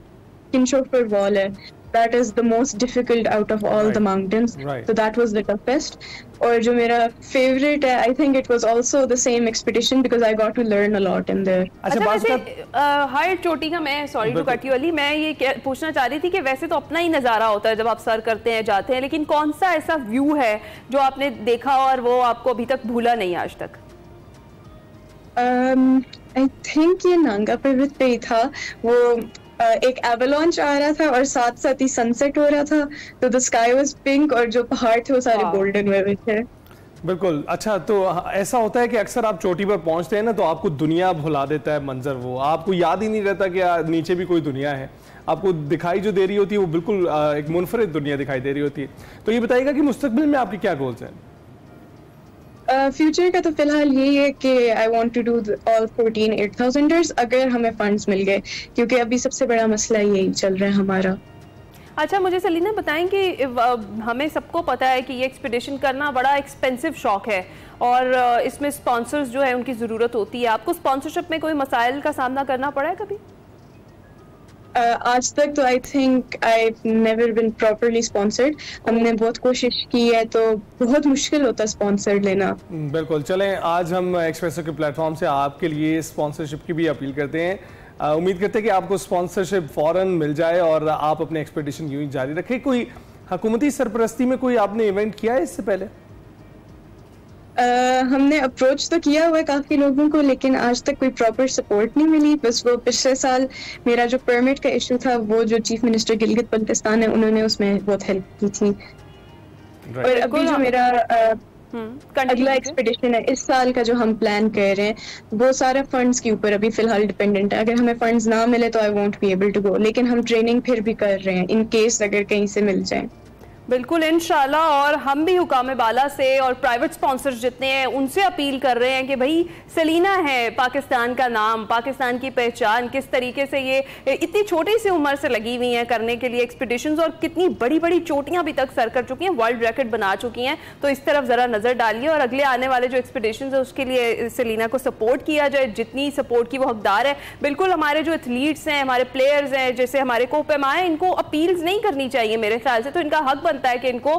किनशोफर वॉल है that is the most difficult out of all the mountains, so that was the toughest. और जो मेरा favorite है I think it was also the same expedition because I got to learn a lot in there. अच्छा वैसे हर चोटी का, मैं sorry to cut you Ali, मैं ये पूछना चाह रही थी कि वैसे तो अपना ही नज़ारा होता है जब आप सर करते हैं जाते हैं, लेकिन कौन सा ऐसा व्यू है जो आपने देखा और वो आपको अभी तक भूला नहीं आज तक? I think ये नांगा पर्वत पे ही था, वो एक एवलांच आ रहा था और साथ साथ ही सनसेट हो रहा था, तो द स्काई वाज पिंक और जो पहाड़ थे वो सारे गोल्डन हुए थे। बिल्कुल। अच्छा तो ऐसा होता है कि अक्सर आप चोटी पर पहुंचते हैं ना तो आपको दुनिया भुला देता है मंजर, वो आपको याद ही नहीं रहता कि नीचे भी कोई दुनिया है, आपको दिखाई जो दे रही होती है वो बिल्कुल एक मुनफरिद दुनिया दिखाई दे रही होती है। तो ये बताइएगा कि मुस्तकबिल में आपके क्या गोल्स हैं? फ्यूचर का तो फिलहाल यही है कि I want to do all 14 8000ers अगर हमें फंड्स मिल गए, क्योंकि अभी सबसे बड़ा मसला यही चल रहा है हमारा। अच्छा मुझे सलीना बताएं कि हमें सबको पता है कि ये एक्सपीडिशन करना बड़ा एक्सपेंसिव शौक है और इसमें स्पॉन्सर्स जो है उनकी ज़रूरत होती है, आपको स्पॉन्सरशिप में कोई मसाइल का सामना करना पड़ा है कभी? आज तक तो I think I never been properly sponsored, हमने बहुत कोशिश की है तो बहुत मुश्किल होता है स्पॉन्सर लेना। बिल्कुल। चलें आज हम एक्सप्रेसो के प्लेटफॉर्म से आपके लिए स्पॉन्सरशिप की भी अपील करते हैं, उम्मीद करते हैं कि आपको स्पॉन्सरशिप फौरन मिल जाए और आप अपने एक्सपेडिशन यूं ही जारी रखें। कोई हुकूमती सरपरस्ती में कोई आपने इवेंट किया है इससे पहले? हमने अप्रोच तो किया हुआ है काफ़ी लोगों को, लेकिन आज तक कोई प्रॉपर सपोर्ट नहीं मिली। बस वो पिछले साल मेरा जो परमिट का इशू था वो जो चीफ मिनिस्टर गिलगित बल्तिस्तान है उन्होंने उसमें बहुत हेल्प की थी। और अभी जो मेरा अगला एक्सपेडिशन है इस साल का जो हम प्लान कर रहे हैं वो सारा फंड्स के ऊपर अभी फिलहाल डिपेंडेंट है। अगर हमें फंड्स ना मिले तो I won't be able to go, लेकिन हम ट्रेनिंग फिर भी कर रहे हैं इन केस अगर कहीं से मिल जाए। बिल्कुल इंशाल्लाह, और हम भी हुकाम बाला से और प्राइवेट स्पॉन्सर्स जितने हैं उनसे अपील कर रहे हैं कि भाई सलीना है पाकिस्तान का नाम, पाकिस्तान की पहचान, किस तरीके से ये इतनी छोटी सी उम्र से लगी हुई हैं करने के लिए एक्सपीडिशंस और कितनी बड़ी बड़ी चोटियां अभी तक सर कर चुकी हैं, वर्ल्ड रिकॉर्ड बना चुकी हैं। तो इस तरफ ज़रा नज़र डालिए और अगले आने वाले जो एक्सपीडिशंस है उसके लिए सलीना को सपोर्ट किया जाए, जितनी सपोर्ट की वो हकदार है। बिल्कुल हमारे जो एथलीट्स हैं, हमारे प्लेयर्स हैं, जैसे हमारे कोपेमा हैं, इनको अपील्स नहीं करनी चाहिए मेरे ख्याल से, तो इनका हक बनता है कि इनको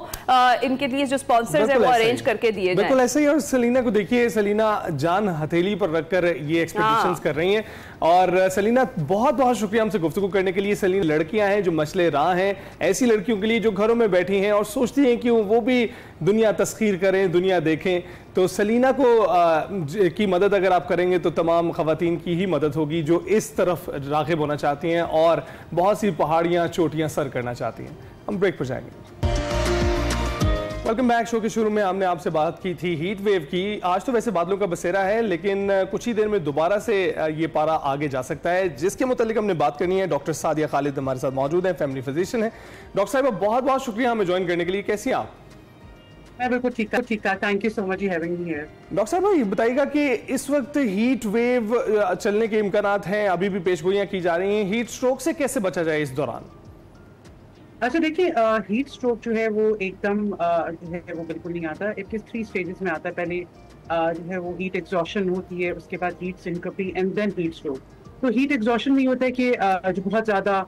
इनके लिए जो स्पॉन्सर्स हैं वो अरेंज करके दिए जाएं। बिल्कुल ऐसे ही। और सलीना को देखिए, सलीना जान हथेली पर रखकर ये एक्सपेडिशंस कर रही हैं और सलीना बहुत बहुत शुक्रिया हमसे गुफ्तगू करने के लिए। सलीना लड़कियां हैं जो मसले राह हैं, ऐसी लड़कियों के लिए जो घरों में बैठी हैं और सोचती हैं कि वो भी दुनिया तस्खीर करें, दुनिया देखें। तो सलीना को की मदद अगर आप करेंगे तो तमाम ख़वातीन की ही मदद होगी जो इस तरफ राग़िब होना चाहती हैं और बहुत सी पहाड़ियाँ चोटियाँ सर करना चाहती हैं। हम ब्रेक पर जाएंगे। Welcome back. शो के शुरू में हमने आपसे बात की थी हीट वेव की। आज तो वैसे बादलों का बसेरा है, लेकिन कुछ ही देर में दोबारा से ये पारा आगे जा सकता है, जिसके मुतालिक हमने बात करनी है। डॉक्टर सादिया खालिद हमारे साथ मौजूद हैं, फैमिली फिजिशियन है। डॉक्टर साहिबा, बहुत बहुत शुक्रिया हमें ज्वाइन करने के लिए। कैसी हैं आप? मैं बिल्कुल ठीक ठाक। Thank you so much for having me here. Doctor साहब, ये बताइएगा कि इस वक्त हीट वेव चलने के इम्कानात हैं, अभी भी पेशगोइयां की जा रही हैं, हीट स्ट्रोक से कैसे बचा जाए इस दौरान? अच्छा देखिए, हीट स्ट्रोक जो है वो एकदम जो है वो बिल्कुल नहीं आता। इसके 3 स्टेजेस में आता है। पहले जो है वो हीट एग्जॉशन होती है, उसके बाद heat syncope and then heat stroke. तो हीट एग्जॉशन में होता है कि जो बहुत ज़्यादा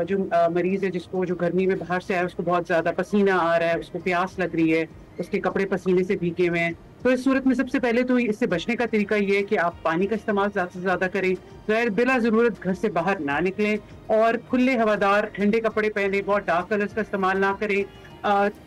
जो मरीज़ है जिसको जो गर्मी में बाहर से आया, उसको बहुत ज़्यादा पसीना आ रहा है, उसको प्यास लग रही है, उसके कपड़े पसीने से भीगे हुए हैं, तो इस सूरत में सबसे पहले तो इससे बचने का तरीका ये है कि आप पानी का इस्तेमाल ज़्यादा से ज़्यादा करें। गैर बिला ज़रूरत घर से बाहर ना निकलें और खुले हवादार ठंडे कपड़े पहने, बहुत डार्क कलर्स का इस्तेमाल ना करें।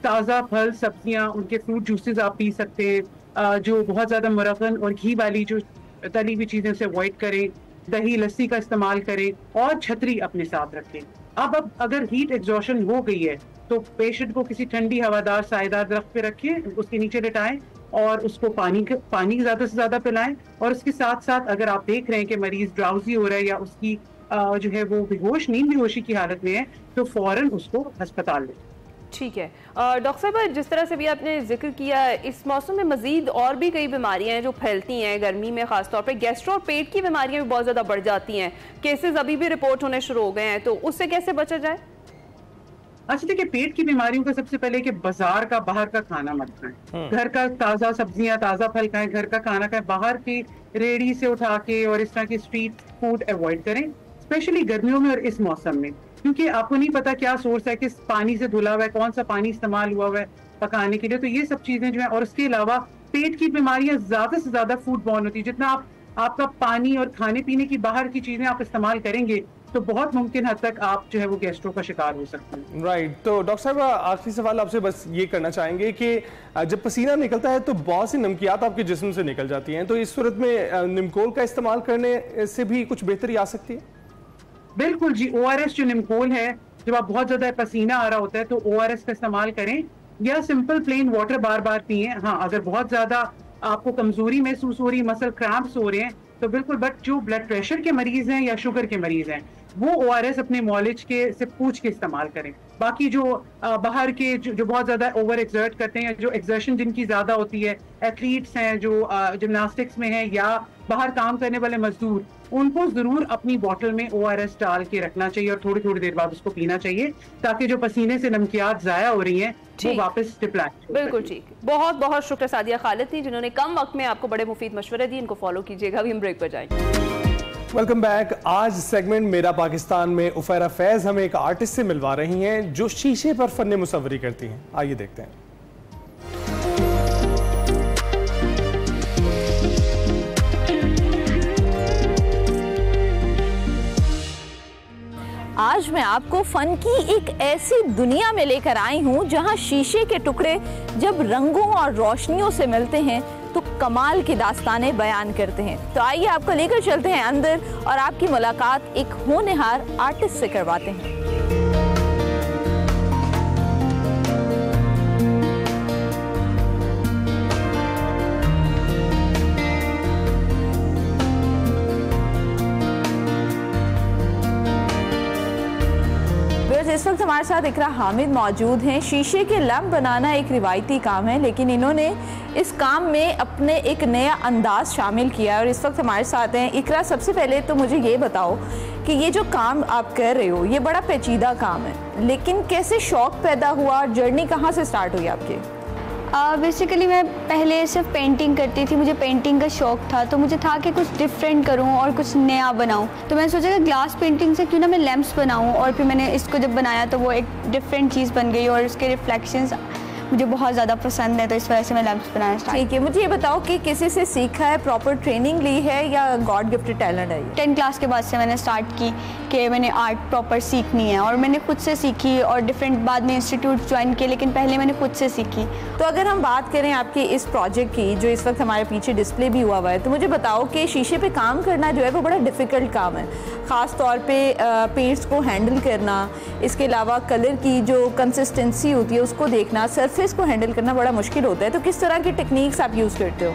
ताज़ा फल सब्जियां, उनके फ्रूट जूसेस आप पी सकते हैं। जो बहुत ज़्यादा मुरगन और घी वाली जो तली हुई चीज़ें उसे अवॉइड करें। दही लस्सी का इस्तेमाल करें और छतरी अपने साथ रखें। अब अगर हीट एग्जॉशन हो गई है तो पेशेंट को किसी ठंडी हवादार सायेदार दरख्त पे रखिए, उसके नीचे लिटाएं और उसको पानी ज़्यादा से ज़्यादा पिलाएं। और उसके साथ साथ अगर आप देख रहे हैं कि मरीज ड्राउजी हो रहा है या उसकी जो है वो नींद बेहोशी की हालत में है, तो फौरन उसको अस्पताल ले। ठीक है डॉक्टर साहब, जिस तरह से भी आपने जिक्र किया, इस मौसम में मजीद और भी कई बीमारियां हैं जो फैलती हैं गर्मी में, खासतौर पे गैस्ट्रो और पेट की बीमारियां भी बहुत ज़्यादा बढ़ जाती हैं। केसेस अभी भी रिपोर्ट होने शुरू हो गए हैं, तो उससे कैसे बचा जाए? अच्छा देखिए, पेट की बीमारियों का सबसे पहले कि बाजार का बाहर का खाना मत खाएं। घर का ताज़ा सब्जियां, ताज़ा फल खाएं, घर का खाना खाएं। बाहर की रेडी से उठा के और इस तरह की स्ट्रीट फूड अवॉइड करें, स्पेशली गर्मियों में और इस मौसम में, क्योंकि आपको नहीं पता क्या सोर्स है, किस पानी से धुला हुआ है, कौन सा पानी इस्तेमाल हुआ हुआ है पकाने के लिए। तो ये सब चीजें जो है, और उसके अलावा पेट की बीमारियां ज्यादा से ज्यादा फूड बॉर्न होती है। जितना आपका पानी और खाने पीने की बाहर की चीजें आप इस्तेमाल करेंगे तो बहुत मुमकिन हद तक आप जो है वो गैस्ट्रो का शिकार हो सकते हैं। राइट। तो डॉक्टर साहब, आखिरी सवाल आपसे बस ये करना चाहेंगे कि जब पसीना निकलता है तो बहुत सी नमकियात आपके जिस्म से निकल जाती हैं, तो इस सूरत में निमकोल का इस्तेमाल करने से भी कुछ बेहतरी आ सकती है? बिल्कुल जी। ORS जो निमकोल है, जब आप बहुत ज्यादा पसीना आ रहा होता है तो ORS का इस्तेमाल करें या सिंपल प्लेन वाटर बार बार पिए। हाँ, अगर बहुत ज्यादा आपको कमजोरी महसूस हो रही, मसल क्रैम्प्स हो रहे हैं, तो बिल्कुल। बट जो ब्लड प्रेशर के मरीज हैं या शुगर के मरीज हैं, वो ORS अपने मॉलेज के से पूछ के इस्तेमाल करें। बाकी जो बाहर के जो बहुत ज्यादा ओवर एक्सर्ट करते हैं, जो एक्सर्शन जिनकी ज्यादा होती है, एथलीट्स हैं जो जिम्नास्टिक्स में हैं या बाहर काम करने वाले मजदूर, उनको जरूर अपनी बोतल में ORS डाल के रखना चाहिए और थोड़ी थोड़ी देर बाद उसको पीना चाहिए, ताकि जो पसीने से नमकियात जाया हो रही हैं वो वापस डिप्लैट। बिल्कुल ठीक। बहुत बहुत शुक्रिया सादिया खालिद थी, जिन्होंने कम वक्त में आपको बड़े मुफीद मशवरे दिए। इनको फॉलो कीजिएगा। अभी हम ब्रेक पर जाएंगे। Welcome back. आज सेगमेंट मेरा पाकिस्तान में उफैरा फैज हमें एक आर्टिस्ट से मिलवा रही हैं जो शीशे पर फन मुसव्वरी करती हैं। आइए देखते हैं। आज मैं आपको फन की एक ऐसी दुनिया में लेकर आई हूँ जहाँ शीशे के टुकड़े जब रंगों और रोशनियों से मिलते हैं तो कमाल की दास्तानें बयान करते हैं। तो आइए आपको लेकर चलते हैं अंदर और आपकी मुलाकात एक होनहार आर्टिस्ट से करवाते हैं। इस वक्त हमारे साथ इकरा हामिद मौजूद हैं। शीशे के लैंप बनाना एक रिवायती काम है, लेकिन इन्होंने इस काम में अपने एक नया अंदाज शामिल किया और इस वक्त हमारे साथ हैं। इकरा, सबसे पहले तो मुझे ये बताओ कि ये जो काम आप कर रहे हो ये बड़ा पेचीदा काम है, लेकिन कैसे शौक पैदा हुआ, जर्नी कहाँ से स्टार्ट हुई आपकी? बेसिकली मैं पहले सिर्फ पेंटिंग करती थी, मुझे पेंटिंग का शौक़ था, तो मुझे था कि कुछ डिफरेंट करूं और कुछ नया बनाऊं। तो मैंने सोचा कि ग्लास पेंटिंग से क्यों ना मैं लैंप्स बनाऊं, और फिर मैंने इसको जब बनाया तो वो एक डिफरेंट चीज़ बन गई और उसके रिफ्लेक्शंस मुझे बहुत ज़्यादा पसंद है, तो इस वजह से मैं लैंप्स बनाना स्टार्ट। ठीक है, मुझे ये बताओ कि किसी से सीखा है, प्रॉपर ट्रेनिंग ली है या गॉड गिफ्टेड टैलेंट है? 10 क्लास के बाद से मैंने स्टार्ट की कि मैंने आर्ट प्रॉपर सीखनी है, और मैंने खुद से सीखी और डिफरेंट बाद में इंस्टीट्यूट ज्वाइन किए, लेकिन पहले मैंने खुद से सीखी। तो अगर हम बात करें आपकी इस प्रोजेक्ट की जो इस वक्त हमारे पीछे डिस्प्ले भी हुआ है, तो मुझे बताओ कि शीशे पे काम करना जो है वो बड़ा डिफ़िकल्ट काम है। ख़ास तौर पे पेंट्स को हैंडल करना, इसके अलावा कलर की जो कंसिस्टेंसी होती है उसको देखना, सरफेस को हैंडल करना बड़ा मुश्किल होता है। तो किस तरह की टेक्निक्स आप यूज़ करते हो?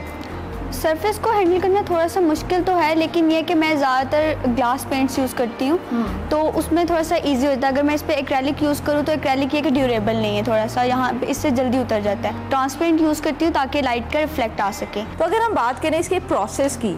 सरफेस को हैंडल करना थोड़ा सा मुश्किल तो है, लेकिन ये कि मैं ज़्यादातर ग्लास पेंट्स यूज़ करती हूँ, तो उसमें थोड़ा सा इजी होता है। अगर मैं इस पर एक्रेलिक यूज़ करूँ तो एक्रेलिक ये कि ड्यूरेबल नहीं है, थोड़ा सा यहाँ पे इससे जल्दी उतर जाता है। ट्रांसपेरेंट यूज़ करती हूँ ताकि लाइट का रिफ्लेक्ट आ सके। तो अगर हम बात करें इसके प्रोसेस की,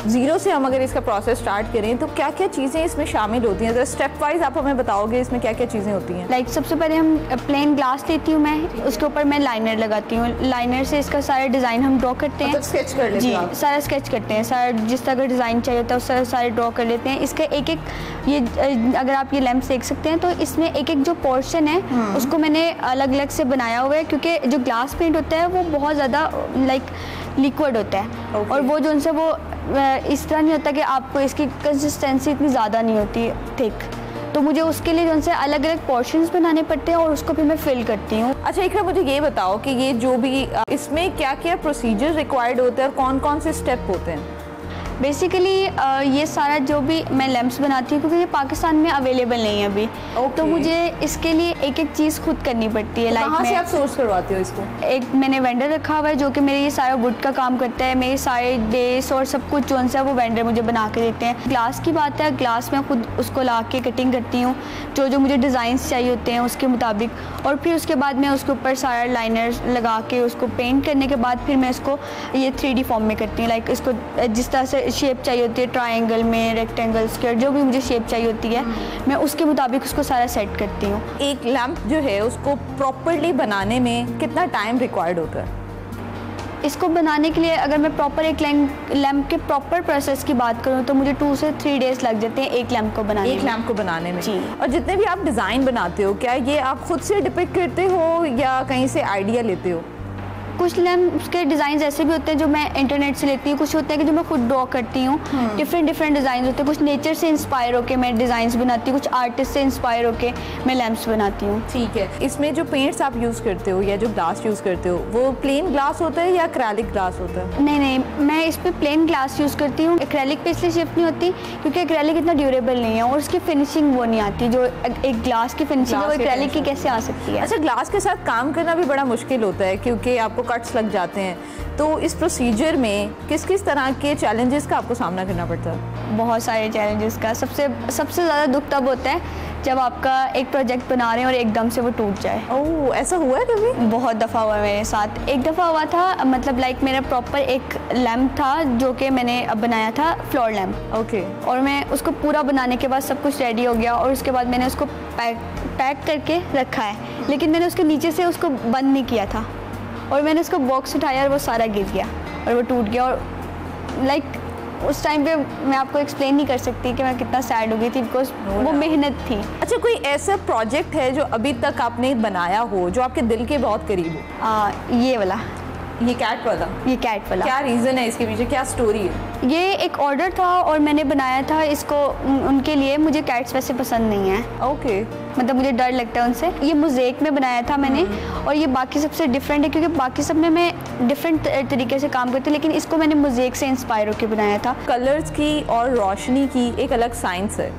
ज़ीरो से हम अगर इसका प्रोसेस स्टार्ट करें तो क्या क्या चीज़ें इसमें शामिल होती हैं? अगर स्टेप वाइज आप हमें बताओगे इसमें क्या क्या चीज़ें होती हैं? लाइक सबसे पहले हम प्लेन ग्लास लेती हूँ मैं, उसके ऊपर मैं लाइनर लगाती हूँ। लाइनर से इसका सारा डिज़ाइन हम ड्रॉ करते हैं, स्केच कर लेते जी, हैं? सारा स्केच करते हैं, सारा जिस तरह का डिज़ाइन चाहिए होता है उस तरह सारे ड्रॉ कर लेते हैं। इसका एक एक ये अगर आप ये लैंप देख सकते हैं तो इसमें एक एक जो पोर्शन है उसको मैंने अलग अलग से बनाया हुआ है, क्योंकि जो ग्लास पेंट होता है वो बहुत ज़्यादा लाइक लिक्विड होता है और वो जो उनसे वो इस तरह नहीं होता कि आपको इसकी कंसिस्टेंसी इतनी ज़्यादा नहीं होती थिक, तो मुझे उसके लिए जो उनसे अलग अलग पोर्शंस बनाने पड़ते हैं और उसको फिर मैं फिल करती हूँ। अच्छा इकरा, मुझे ये बताओ कि ये जो भी इसमें क्या क्या प्रोसीजर रिक्वायर्ड होते हैं और कौन कौन से स्टेप होते हैं? बेसिकली ये सारा जो भी मैं लैंप्स बनाती हूँ, क्योंकि ये पाकिस्तान में अवेलेबल नहीं है अभी, तो मुझे इसके लिए एक एक चीज़ खुद करनी पड़ती है। कहाँ से आप सोर्स करवाते हो इसको? एक मैंने वेंडर रखा हुआ है जो कि मेरे ये सारा वुड का काम करता है, मेरे सारे बेस और सब कुछ जो है वो वेंडर मुझे बना के देते हैं। ग्लास की बात है, ग्लास में खुद उसको ला के कटिंग करती हूँ जो जो मुझे डिज़ाइंस चाहिए होते हैं उसके मुताबिक, और फिर उसके बाद मैं उसके ऊपर सारा लाइनर लगा के उसको पेंट करने के बाद फिर मैं इसको ये 3D फॉर्म में करती हूँ। लाइक इसको जिस तरह से शेप चाहिए होती है, ट्रायंगल में, रेक्टेंगल, स्क्वायर, जो भी मुझे शेप चाहिए होती है मैं उसके मुताबिक उसको सारा सेट करती हूँ। एक लैंप जो है उसको प्रॉपर्ली बनाने में कितना टाइम रिक्वायर्ड होता है? इसको बनाने के लिए अगर मैं प्रॉपर एक लैंप के प्रॉपर प्रोसेस की बात करूँ तो मुझे 2 से 3 डेज लग जाते हैं एक लैंप को बनाने में। एक लैंप को बनाने में जी। और जितने भी आप डिज़ाइन बनाते हो क्या ये आप खुद से डिपिक्ट करते हो या कहीं से आइडिया लेते हो? कुछ लैंप्स के डिज़ाइन ऐसे भी होते हैं जो मैं इंटरनेट से लेती हूँ, कुछ होते हैं कि जो मैं खुद ड्रॉ करती हूँ। डिफरेंट डिज़ाइन होते हैं, कुछ नेचर से इंस्पायर होकर मैं डिज़ाइंस बनाती हूँ, कुछ आर्टिस्ट से इंस्पायर होकर मैं लैंप्स बनाती हूँ। ठीक है, इसमें जो पेंट्स आप यूज़ करते हो या जो ग्लास यूज़ करते हो वो प्लेन ग्लास होता है या एक्रेलिक ग्लास होता है? नहीं, मैं इस पर प्लेन ग्लास यूज़ करती हूँ। एक्रेलिक पे इसलिए शिफ्ट नहीं होती क्योंकि एक्रेलिक इतना ड्यूरेबल नहीं है और उसकी फिनिशिंग वो नहीं आती जो एक ग्लास की फिनिशिंग है, वो एक्रेलिक की कैसे आ सकती है। अच्छा, ग्लास के साथ काम करना भी बड़ा मुश्किल होता है क्योंकि आपको कट्स लग जाते हैं, तो इस प्रोसीजर में किस किस तरह के चैलेंजेस का आपको सामना करना पड़ता है? बहुत सारे चैलेंजेस का। सबसे ज़्यादा दुख तब होता है जब आपका एक प्रोजेक्ट बना रहे हैं और एकदम से वो टूट जाए। ओह, ऐसा हुआ है कभी? बहुत दफ़ा हुआ है मेरे साथ। एक दफ़ा हुआ था, मतलब लाइक मेरा प्रॉपर एक लैंप था जो कि मैंने अब बनाया था फ्लोर लैंप। ओके। और मैं उसको पूरा बनाने के बाद सब कुछ रेडी हो गया और उसके बाद मैंने उसको पैक करके रखा है, लेकिन मैंने उसके नीचे से उसको बंद नहीं किया था और मैंने उसको बॉक्स उठाया और वो सारा गिर गया और वो टूट गया। और लाइक उस टाइम पे मैं आपको एक्सप्लेन नहीं कर सकती कि मैं कितना सैड हो गई थी, बिकॉज वो मेहनत थी। अच्छा, कोई ऐसा प्रोजेक्ट है जो अभी तक आपने बनाया हो जो आपके दिल के बहुत करीब हो? ये वाला, ये कैट वाला? ये कैट वाला। क्या रीज़न है इसके पीछे, क्या स्टोरी है? ये एक ऑर्डर था और मैंने बनाया था इसको उनके लिए। मुझे कैट्स वैसे पसंद नहीं है। ओके। मतलब मुझे डर लगता है उनसे। ये मोज़ेक में बनाया था मैंने और ये बाकी सबसे डिफरेंट है क्योंकि बाकी सब में मैं डिफरेंट तरीके से काम करती हूँ, लेकिन इसको मैंने मोज़ेक से इंस्पायर होकर बनाया था। कलर्स की और रोशनी की एक अलग साइंस है,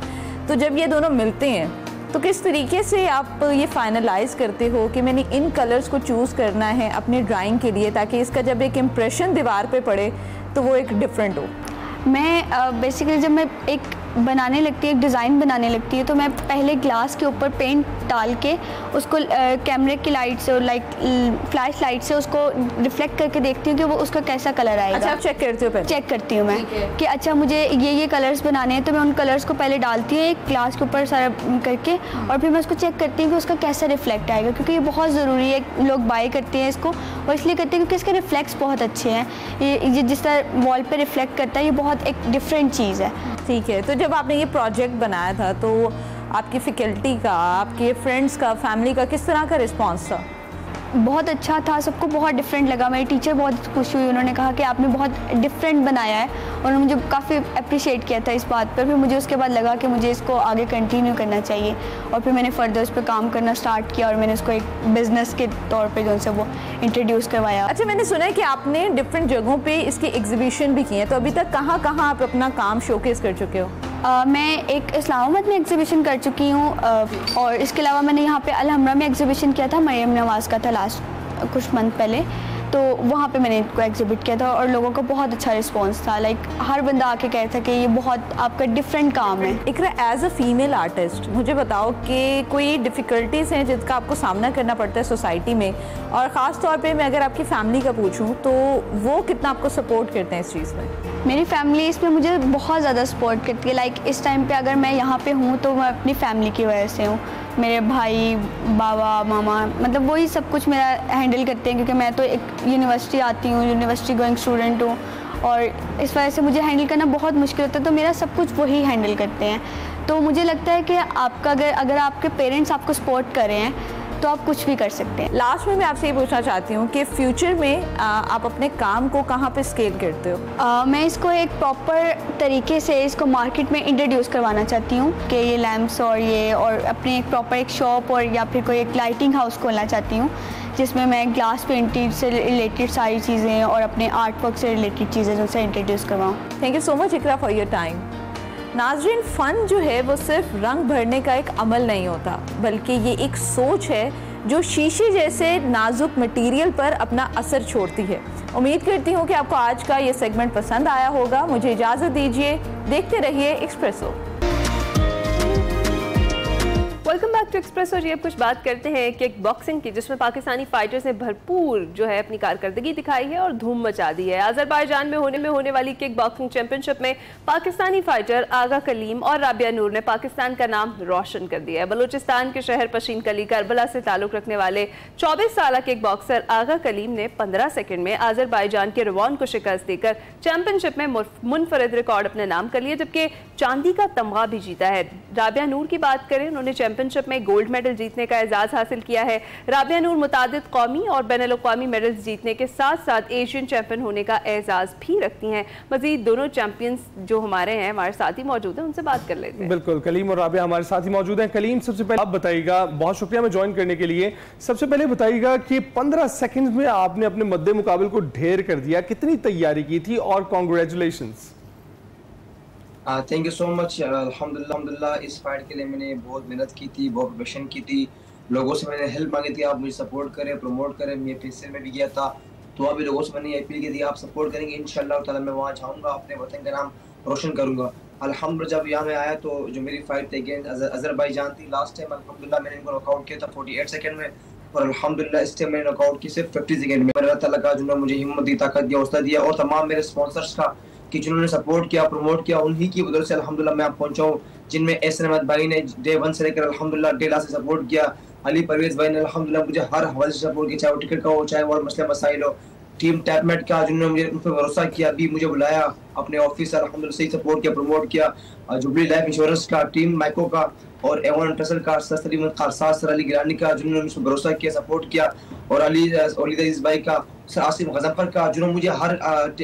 तो जब ये दोनों मिलते हैं तो किस तरीके से आप ये फाइनलाइज करते हो कि मैंने इन कलर्स को चूज़ करना है अपनी ड्राइंग के लिए ताकि इसका जब एक इम्प्रेशन दीवार पे पड़े तो वो एक डिफरेंट हो? मैं बेसिकली जब मैं एक बनाने लगती है, एक डिज़ाइन बनाने लगती है, तो मैं पहले ग्लास के ऊपर पेंट डाल के उसको कैमरे की लाइट से और लाइक फ्लैश लाइट से उसको रिफ्लेक्ट करके देखती हूँ कि वो उसका कैसा कलर आएगा। अच्छा, आप चेक करते हो? पहले चेक करती हूँ मैं कि अच्छा मुझे ये कलर्स बनाने हैं, तो मैं उन कलर्स को पहले डालती हूँ एक ग्लास के ऊपर सारा करके और फिर मैं उसको चेक करती हूँ कि उसका कैसा रिफ्लेक्ट आएगा, क्योंकि ये बहुत ज़रूरी है। लोग बाय करते हैं इसको और इसलिए करते हैं क्योंकि इसके रिफ्लेक्ट्स बहुत अच्छे हैं। ये जिस तरह वॉल पर रिफ्लेक्ट करता है, ये बहुत एक डिफरेंट चीज़ है। ठीक है, तो जब आपने ये प्रोजेक्ट बनाया था तो आपकी फैकल्टी का, आपके फ्रेंड्स का, फैमिली का किस तरह का रिस्पांस था? बहुत अच्छा था, सबको बहुत डिफरेंट लगा। मेरी टीचर बहुत खुश हुई, उन्होंने कहा कि आपने बहुत डिफरेंट बनाया है और उन्होंने मुझे काफ़ी अप्रिशिएट किया था इस बात पर। फिर मुझे उसके बाद लगा कि मुझे इसको आगे कंटिन्यू करना चाहिए और फिर मैंने फर्दर उस पर काम करना स्टार्ट किया और मैंने उसको एक बिज़नेस के तौर पर जो उनसे वो इंट्रोड्यूस करवाया। अच्छा, मैंने सुना है कि आपने डिफरेंट जगहों पर इसकी एग्जीबिशन भी की है, तो अभी तक कहाँ कहाँ आप अपना काम शोकेस कर चुके हो? मैं एक इस्लामाबाद में एग्जीबिशन कर चुकी हूँ और इसके अलावा मैंने यहाँ पे अलहमरा में एग्जीबिशन किया था, मरियम नवाज़ का था लास्ट कुछ मंथ पहले, तो वहाँ पे मैंने इनको एग्जिबिट किया था और लोगों का बहुत अच्छा रिस्पांस था। लाइक हर बंदा आके कह था कि ये बहुत आपका डिफरेंट काम है। इकरा एज अ फीमेल आर्टिस्ट मुझे बताओ कि कोई डिफ़िकल्टीज़ हैं जिसका आपको सामना करना पड़ता है सोसाइटी में, और ख़ास तौर पे मैं अगर आपकी फैमिली का पूछूं तो वो कितना आपको सपोर्ट करते हैं इस चीज़ में? मेरी फैमिली इसमें मुझे बहुत ज़्यादा सपोर्ट करती है। लाइक इस टाइम पे अगर मैं यहाँ पे हूँ तो मैं अपनी फैमिली की वजह से हूँ। मेरे भाई, बाबा, मामा, मतलब वही सब कुछ मेरा हैंडल करते हैं, क्योंकि मैं तो एक यूनिवर्सिटी आती हूँ, यूनिवर्सिटी गोइंग स्टूडेंट हूँ, और इस वजह से मुझे हैंडल करना बहुत मुश्किल होता है, तो मेरा सब कुछ वही हैंडल करते हैं। तो मुझे लगता है कि आपका अगर आपके पेरेंट्स आपको सपोर्ट कर रहे हैं तो आप कुछ भी कर सकते हैं। लास्ट में मैं आपसे ये पूछना चाहती हूँ कि फ्यूचर में आप अपने काम को कहाँ पे स्केल करते हो? मैं इसको एक प्रॉपर तरीके से इसको मार्केट में इंट्रोड्यूस करवाना चाहती हूँ कि ये लैम्प्स और अपने एक प्रॉपर एक शॉप और या फिर कोई एक लाइटिंग हाउस खोलना चाहती हूँ, जिसमें मैं ग्लास पेंटिंग से रिलेटेड सारी चीज़ें और अपने आर्ट वर्क से रिलेटेड चीज़ें उनसे इंट्रोड्यूस करवाऊँ। Thank you so much Iqra for your time. नाज़रीन, फ़न जो है वो सिर्फ रंग भरने का एक अमल नहीं होता, बल्कि ये एक सोच है जो शीशे जैसे नाजुक मटेरियल पर अपना असर छोड़ती है। उम्मीद करती हूँ कि आपको आज का ये सेगमेंट पसंद आया होगा। मुझे इजाज़त दीजिए, देखते रहिए Expresso. Welcome back to Expresso. जी अब कुछ बात करते हैं किक बॉक्सिंग की, जिसमें पाकिस्तानी फाइटर्स ने भरपूर जो है अपनी कारकर्दगी दिखाई है और धूम मचा दी है। अजरबैजान में होने वाली किक बॉक्सिंग चैंपियनशिप में पाकिस्तानी फाइटर आगा कलीम और राबिया नूर ने पाकिस्तान का नाम रोशन कर दिया है। बलूचिस्तान के शहर पशीन कली करबला से ताल्लुक रखने वाले 24 साल किक बॉक्सर आगा कलीम ने 15 सेकंड में अजरबैजान के रवान को शिकस्त देकर चैंपियनशिप में मुनफरिद रिकॉर्ड अपने नाम कर लिया, जबकि चांदी का तमगा भी जीता है। राबिया नूर की बात करें, उन्होंने चैंपियनशिप में गोल्ड मेडल जीतने का एजाज हासिल किया है। राबिया नूर मुतादिद कौमी और बैनुल-अक़वामी मेडल्स जीतने के साथ साथ एशियन चैंपियन होने का एजाज भी रखती हैं। मजीद दोनों चैंपियंस जो हमारे हैं हमारे साथ ही मौजूद हैं, उनसे बात कर लेते हैं। बिल्कुल, कलीम और राबिया हमारे साथ ही मौजूद हैं। कलीम, सबसे पहले आप बताइएगा, बहुत शुक्रिया में ज्वाइन करने के लिए। सबसे पहले बताइएगा कि 15 सेकंड में आपने अपने मद्दे मुकाबले को ढेर कर दिया, कितनी तैयारी की थी और congratulations. Thank you so much. अल्हम्दुलिल्लाह इस फाइट के लिए मैंने बहुत मेहनत की थी, बहुत प्रिपरेशन की थी, लोगों से मैंने हेल्प मांगी थी, आप मुझे सपोर्ट करें, प्रमोट करें। मैं फेसर में भी गया था तो वहाँ भी लोगों से मैंने अपील की थी आप सपोर्ट करेंगे, इंशाल्लाह ताला मैं वहाँ जाऊँगा, अपने वतन का नाम रोशन करूँगा। अल्हम्दुलिल्लाह जब यहाँ में आया तो जो मेरी फाइट थी अगेंस्ट अजरबैजान थी लास्ट टाइम, अल्हम्दुलिल्लाह मैंने इनको नॉकआउट किया था 48 सेकंड में, और अल्हम्दुलिल्लाह इस टाइम मैंने नॉकआउट की सिर्फ 50 सेकंड में। अल्लाह ताला का जिन्होंने मुझे हिम्मत दी, ताकत दिया, हौसला दिया, और तमाम मेरे स्पॉन्सर्स का कि जिन्होंने सपोर्ट किया, प्रमोट किया, उन्हीं की वजह से अल्हम्दुलिल्लाह मैं आप पहुंचा हूँ, जिनमें एहसन अहमद भाई ने डे 1 से लेकर अल्हम्दुलिल्लाह डे लास्ट से सपोर्ट किया, अली परवेज भाई ने अल्हम्दुलिल्लाह मुझे हर हवाले से सपोर्ट किया, चाहे वो टिकट का हो, चाहे वो मसले मसाइल हो, टीम टैपमेट का जिन्होंने मुझे उन पर भरोसा किया, अभी मुझे बुलाया अपने ऑफिस से, अल्हम्दुलिल्लाह सही सपोर्ट किया, प्रमोट किया, जुबली लाइफ इंश्योरेंस का, टीम माइको का, और एवन टसल का, सर कारसाज, सर अली गिलानी का, जिन्होंने मुझे भरोसा किया, सपोर्ट किया, और अली अजीज भाई का, सर आसिम गजफर का, जिन्होंने मुझे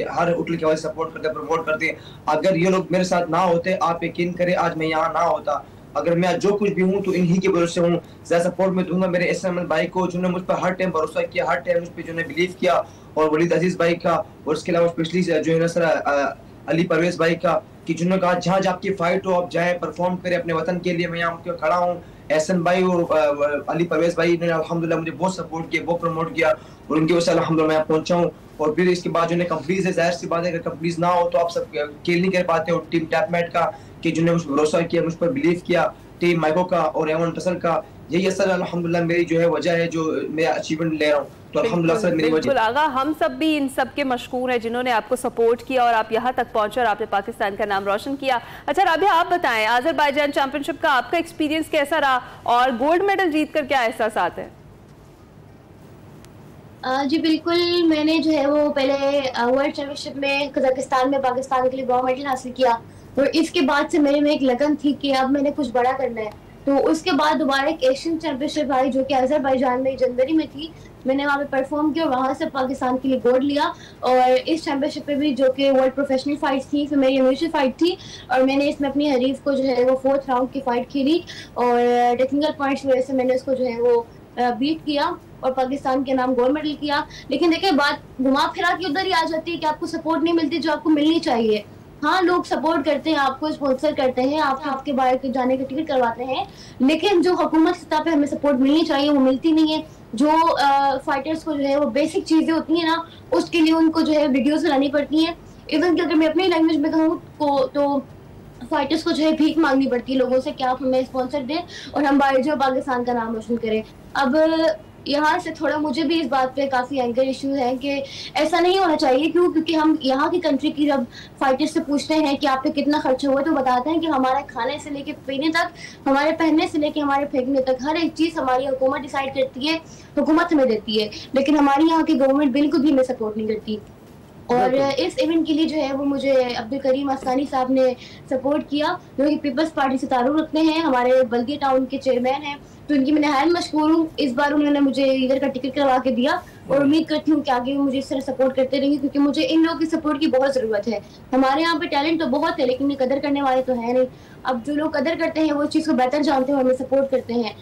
हर उठल के वजह सपोर्ट करते, प्रमोट करते। अगर ये लोग मेरे साथ ना होते, आप यकीन करें आज मैं यहाँ ना होता। अगर मैं जो कुछ भी हूँ तो इन्हीं की वजह से हूँ। ज़्यादा सपोर्ट में दूंगा मेरे एहसन अहमद भाई को, जिन्होंने मुझ पर हर टाइम भरोसा किया, हर टाइम मुझ पर जिन्होंने बिलीव किया, और वलीद अजीज भाई का, और उसके अलावा स्पेशली जो है ना सर अली परवेज भाई का, कि जिन्होंने कहा जहाँ आपकी फाइट हो आप जाए, परफॉर्म करें अपने वतन के लिए। मैं यहाँ खड़ा हूँ। एहसन भाई और अली परवेज भाई ने अल्हम्दुलिल्लाह मुझे बहुत सपोर्ट किया, बहुत प्रमोट किया, और उनकी वजह से अल्हम्दुलिल्लाह मैं पहुंचा हूँ। और फिर इसके बाद जिन्हें कंपनीज है, जाहिर सी बात है अगर कंपनीज ना हो तो आप सब खेल नहीं कर पाते हो। टीम टैपमेट का कि जिन्होंने मुझ पर भरोसा किया, मुझ पर बिलीव किया, टीम माइको का और एवन टसल का, यही असल अल्हम्दुलिल्लाह मेरी जो है वजह है जो मैं अचीवमेंट ले रहा हूँ। तो अल्हम्दुलिल्लाह सर मेरी वजह। आगा, हम सब भी इन सब के मशकूर हैं जिन्होंने आपको सपोर्ट किया और आप यहाँ तक पहुंचे और आपने पाकिस्तान का नाम रोशन किया। अच्छा राबिया, आप बताएं अजरबैजान चैंपियनशिप का आपका एक्सपीरियंस कैसा रहा और गोल्ड मेडल जीत कर क्या एहसास है? जी बिल्कुल, मैंने जो है वो पहले वर्ल्ड चैंपियनशिप में कजाकिस्तान में पाकिस्तान के लिए ब्रॉन्ज मेडल हासिल किया, और इसके बाद से मेरे में एक लगन थी कि अब मैंने कुछ बड़ा करना है। तो उसके बाद दोबारा एक एशियन चैंपियनशिप आई जो कि अजरबैजान में जनवरी में थी। मैंने वहाँ पे परफॉर्म किया और वहाँ से पाकिस्तान के लिए गोल्ड लिया। और इस चैंपियनशिप पे भी जो कि वर्ल्ड प्रोफेशनल फाइट थी, फिर मेरी म्यूचुअल फाइट थी, और मैंने इसमें अपनी हरीफ को जो है वो 4th राउंड की फाइट खेली, और टेक्निकल पॉइंट्स की वजह से मैंने उसको जो है वो बीट किया और पाकिस्तान के नाम गोल्ड मेडल किया। लेकिन देखिए बात घुमा फिरा के उधर ही आ जाती है कि आपको सपोर्ट नहीं मिलती जो आपको मिलनी चाहिए। हाँ, लोग सपोर्ट करते हैं, आपको स्पॉन्सर करते हैं, आपके बाहर के जाने का टिकट करवाते हैं, लेकिन जो हुकूमत सतह पे हमें सपोर्ट मिलनी चाहिए वो मिलती नहीं है। जो फाइटर्स को जो है वो बेसिक चीजें होती हैं ना, उसके लिए उनको जो है वीडियोस बनानी पड़ती हैं। इवन कि अगर मैं अपनी लैंग्वेज में कहूँ तो फाइटर्स को जो है भीख मांगनी पड़ती है लोगों से कि आप हमें स्पॉन्सर दें और हम बाहर जो पाकिस्तान का नाम रोशन करें। अब यहाँ से थोड़ा मुझे भी इस बात पे काफी एंकर इश्यूज हैं कि ऐसा नहीं होना चाहिए। क्योंकि हम यहाँ की कंट्री की जब फाइटर्स से पूछते हैं कि आप पे कितना खर्चा हुआ, तो बताते हैं कि हमारे खाने से लेके पीने तक, हमारे पहनने से लेके हमारे फेंकने तक, हर एक चीज हमारी हुकूमत डिसाइड करती है, हुकूमत हमें देती है, लेकिन हमारी यहाँ की गवर्नमेंट बिल्कुल भी हमें सपोर्ट नहीं करती। और इस इवेंट के लिए जो है वो मुझे अब्दुल करीम अस्तानी साहब ने सपोर्ट किया, जो कि पीपल्स पार्टी से ताल्लुक रखते हैं, हमारे बल्दिया टाउन के चेयरमैन हैं, तो उनकी मैं नहायत मशकूर हूँ। इस बार उन्होंने मुझे इधर का टिकट करवा के दिया और उम्मीद करती हूँ कि आगे मुझे इस तरह सपोर्ट करते रहेंगे, क्योंकि मुझे इन लोगों की सपोर्ट की बहुत जरूरत है। हमारे यहाँ पे टैलेंट तो बहुत है, लेकिन कदर करने वाले तो है नहीं। अब जो लोग कदर करते हैं वो चीज़ को बेहतर जानते हैं और हमें सपोर्ट करते हैं,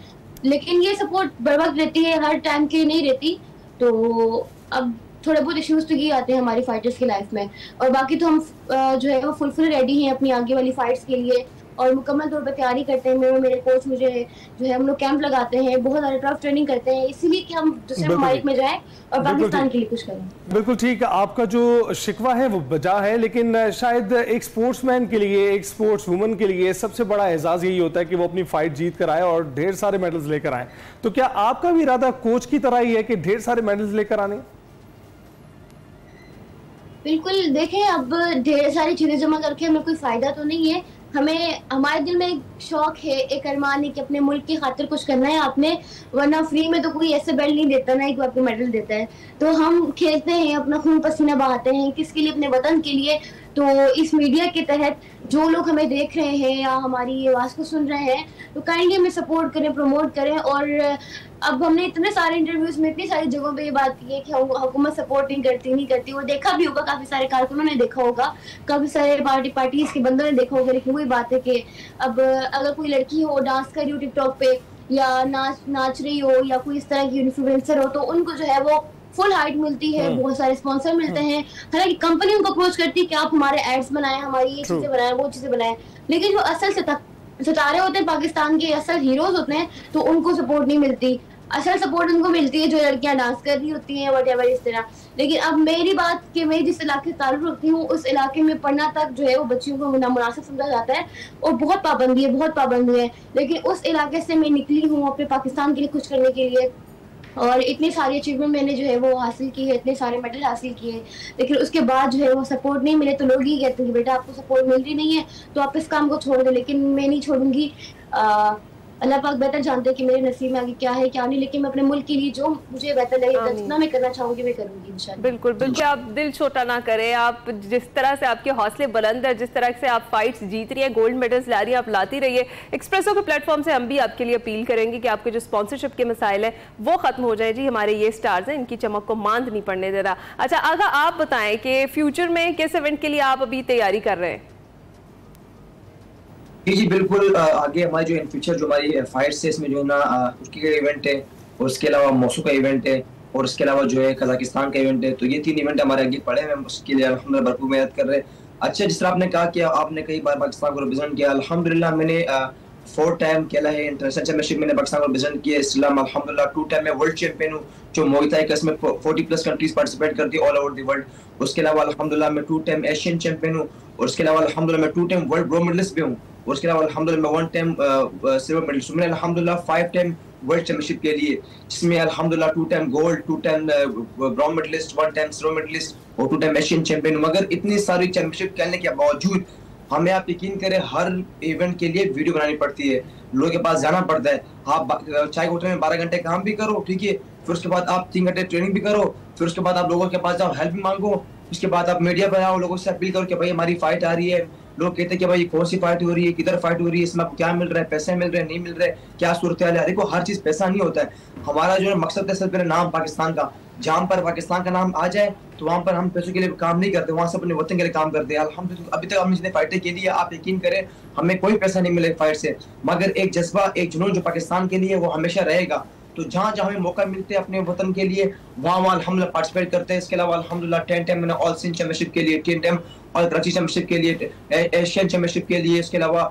लेकिन ये सपोर्ट बर वक्त रहती है, हर टाइम की नहीं रहती। तो अब थोड़े बहुत इश्यूज तो ये आते हैं हमारी फाइटर्स की लाइफ में, और बाकी तो हम जो है वो फुल रेडी हैं अपनी आगे वाली फाइट्स के लिए और मुकम्मल तौर पर तैयारी करते हैं। मेरे कोच मुझे जो है हम लोग कैंप लगाते हैं, बहुत ज़्यादा टफ ट्रेनिंग करते हैं, इसीलिए कि हम दूसरे ममालिक में जाएं और पाकिस्तान के लिए कुछ करें। बिल्कुल ठीक, आपका जो शिकवा है वो बजा है, लेकिन शायद एक स्पोर्ट्समैन के लिए, एक स्पोर्ट्स वुमन के लिए सबसे बड़ा एजाज़ यही होता है कि वो अपनी फाइट जीत कर आए और ढेर सारे मेडल्स लेकर आए। तो क्या आपका भी इरादा कोच की तरह ही है कि ढेर सारे मेडल्स लेकर आने? बिल्कुल, देखें अब ढेर सारी चीजें जमा करके हमें कोई फायदा तो नहीं है। हमें हमारे दिल में एक शौक है, एक अरमान है कि अपने मुल्क की खातिर कुछ करना है आपने, वरना फ्री में तो कोई ऐसे बेल्ट नहीं देता ना, एक आपको मेडल देता है। तो हम खेलते हैं, अपना खून पसीना बहाते हैं, किसके लिए? अपने वतन के लिए। तो इस मीडिया के तहत जो लोग हमें देख रहे हैं या हमारी आवाज़ को सुन रहे हैं, तो काइंडली हमें सपोर्ट करें, प्रमोट करें। और अब हमने इतने सारे इंटरव्यूज में इतनी सारी जगहों पे ये बात की है कि हुकूमत सपोर्ट नहीं करती। वो देखा भी होगा, काफ़ी सारे कारकुनों ने देखा होगा, काफ़ी सारे पार्टीज के बंदों ने देखा होगा, लेकिन वही बात है कि अब अगर कोई लड़की हो, डांस कर रही हो टिकटॉक पे या नाच रही हो या कोई इस तरह की इन्फ्लुएंसर हो, तो उनको जो है वो फुल हाइट मिलती है, बहुत सारे स्पॉन्सर मिलते हैं। हालांकि कंपनी उनको अप्रोच करती है कि आप हमारे एड्स बनाएं, हमारी ये चीजें बनाएं, वो चीजें बनाएं, लेकिन जो असल सितारे होते हैं पाकिस्तान के, असल हीरोज होते हैं, तो उनको सपोर्ट नहीं मिलती। असल सपोर्ट उनको मिलती है जो लड़कियां डांस कर रही होती हैं व्हाटएवर इस तरह। लेकिन अब मेरी बात कि मैं जिस इलाके से ताल्लुक रखती हूँ, उस इलाके में पढ़ना तक जो है वो बच्चियों को नामुनासिब समझा जाता है और बहुत पाबंदी है। लेकिन उस इलाके से मैं निकली हूँ अपने पाकिस्तान के लिए कुछ करने के लिए, और इतनी सारी अचीवमेंट मैंने जो है वो हासिल की है, इतने सारे मेडल हासिल किए हैं, लेकिन उसके बाद जो है वो सपोर्ट नहीं मिले। तो लोग ये कहते हैं कि बेटा आपको सपोर्ट मिल रही नहीं है तो आप इस काम को छोड़ दें, लेकिन मैं नहीं छोड़ूंगी। अल्लाह पाक बेहतर जानते हैं कि मेरे नसीब में आगे क्या है क्या नहीं, लेकिन मैं अपने मुल्क के लिए जो मुझे बेहतर लगेगा, जितना मैं करना चाहूंगी मैं करूंगी इंशाल्लाह। बिल्कुल आप दिल छोटा ना करें। आप जिस तरह से आपके हौसले बुलंद है, जिस तरह से आप फाइट्स जीत रही है, गोल्ड मेडल्स ला रही है, आप लाती रहिए। एक्सप्रेसो के प्लेटफॉर्म से हम भी आपके लिए अपील करेंगे कि आपके जो स्पॉन्सरशिप के मसाइल है वो खत्म हो जाए। जी, हमारे ये स्टार्स हैं, इनकी चमक को मांद नहीं पड़ने दे रहा। अच्छा आगा, आप बताएं कि फ्यूचर में किस इवेंट के लिए आप अभी तैयारी कर रहे हैं? जी बिल्कुल, आगे हमारी जो इन फ्यूचर जो हमारी फाइट्स है, इसमें जो है ना तुर्की का इवेंट है और उसके अलावा मॉस्को का इवेंट है और उसके अलावा जो है कजाकिस्तान का इवेंट है। तो ये 3 इवेंट हमारे आगे पड़े हैं, हम उसके लिए अल्हम्दुलिल्लाह भरपूर मेहनत कर रहे हैं। अच्छा, जिस तरह आपने कहा कि आपने कई बार पाकिस्तान को रिप्रेजेंट किया, अल्हम्दुलिल्लाह मैंने 4 टाइम खेला है इंटरनेशनल चैंपियनशिप, मैंने पाकिस्तान को रिप्रेजेंट किया। इसलिए अल्हम्दुलिल्लाह 2 टाइम मैं वर्ल्ड चैंपियन हूँ, जो मुआय थाई का इसमें 40+ कंट्रीज पार्टिसिपेट करती है ऑल ओवर द वर्ल्ड। उसके अलावा अल्हम्दुलिल्लाह मैं 2 टाइम एशियन चैंपियन हूँ और उसके अलावा अल्हम्दुलिल्लाह मैं 2 टाइम वर्ल्ड ब्रोंज मेडलिस्ट भी हूँ और उसके अलावा अल्हम्दुलिल्लाह मैं 1 टाइम सिल्वर मेडलिस्ट। मैंने अल्हम्दुलिल्लाह 5 टाइम वर्ल्ड चैंपियनशिप के लिए, जिसमें अल्हम्दुलिल्लाह 2 time gold, 2 time bronze medallist, 1 time silver medallist और 2 टाइम एशियन चैंपियन। मगर इतनी सारी चैंपियनशिप खेलने के बावजूद हमें, आप यकीन करें, हर इवेंट के लिए वीडियो बनानी पड़ती है, लोगों के पास जाना पड़ता है। आप चाय होटल में 12 घंटे काम भी करो, ठीक है, फिर उसके बाद आप 3 घंटे ट्रेनिंग भी करो, फिर उसके बाद आप लोगों के पास जाओ, हेल्प भी मांगो, उसके बाद आप मीडिया पर आओ, लोगों से अपील करो कि भाई हमारी फाइट आ रही है। लोग कहते हैं कि भाई कौन सी फाइट हो रही है, किधर फाइट हो रही है, इसमें आपको क्या मिल रहा है, पैसे मिल रहे हैं, नहीं मिल रहे, क्या सूरत हाल है। देखो, हर चीज पैसा नहीं होता है। हमारा जो मकसद है सिर्फ नाम पाकिस्तान का, जहाँ पर पाकिस्तान का नाम आ जाए तो वहाँ पर हम पैसों के लिए काम नहीं करते, वहाँ से अपने वतन के लिए काम करते हैं। अल्हम्दुलिल्लाह अभी तक हमने जितने फाइटें के लिए, आप यकीन करें, हमें कोई पैसा नहीं मिले फाइट से, मगर एक जज्बा, एक जुनून जो पाकिस्तान के लिए वो हमेशा रहेगा। तो जहाँ जहाँ हमें मौका मिलते हैं अपने वतन के लिए, वहाँ अल्हम्दुलिल्लाह पार्टिसिपेट करते हैं। इसके अलावा अल्हम्दुलिल्लाह 10 टाइम मैंने ऑल सिंध चैंपियनशिप के लिए, 10 टाइम और कराची चैंपियनशिप के लिए, एशियन चैंपियनशिप के लिए, इसके अलावा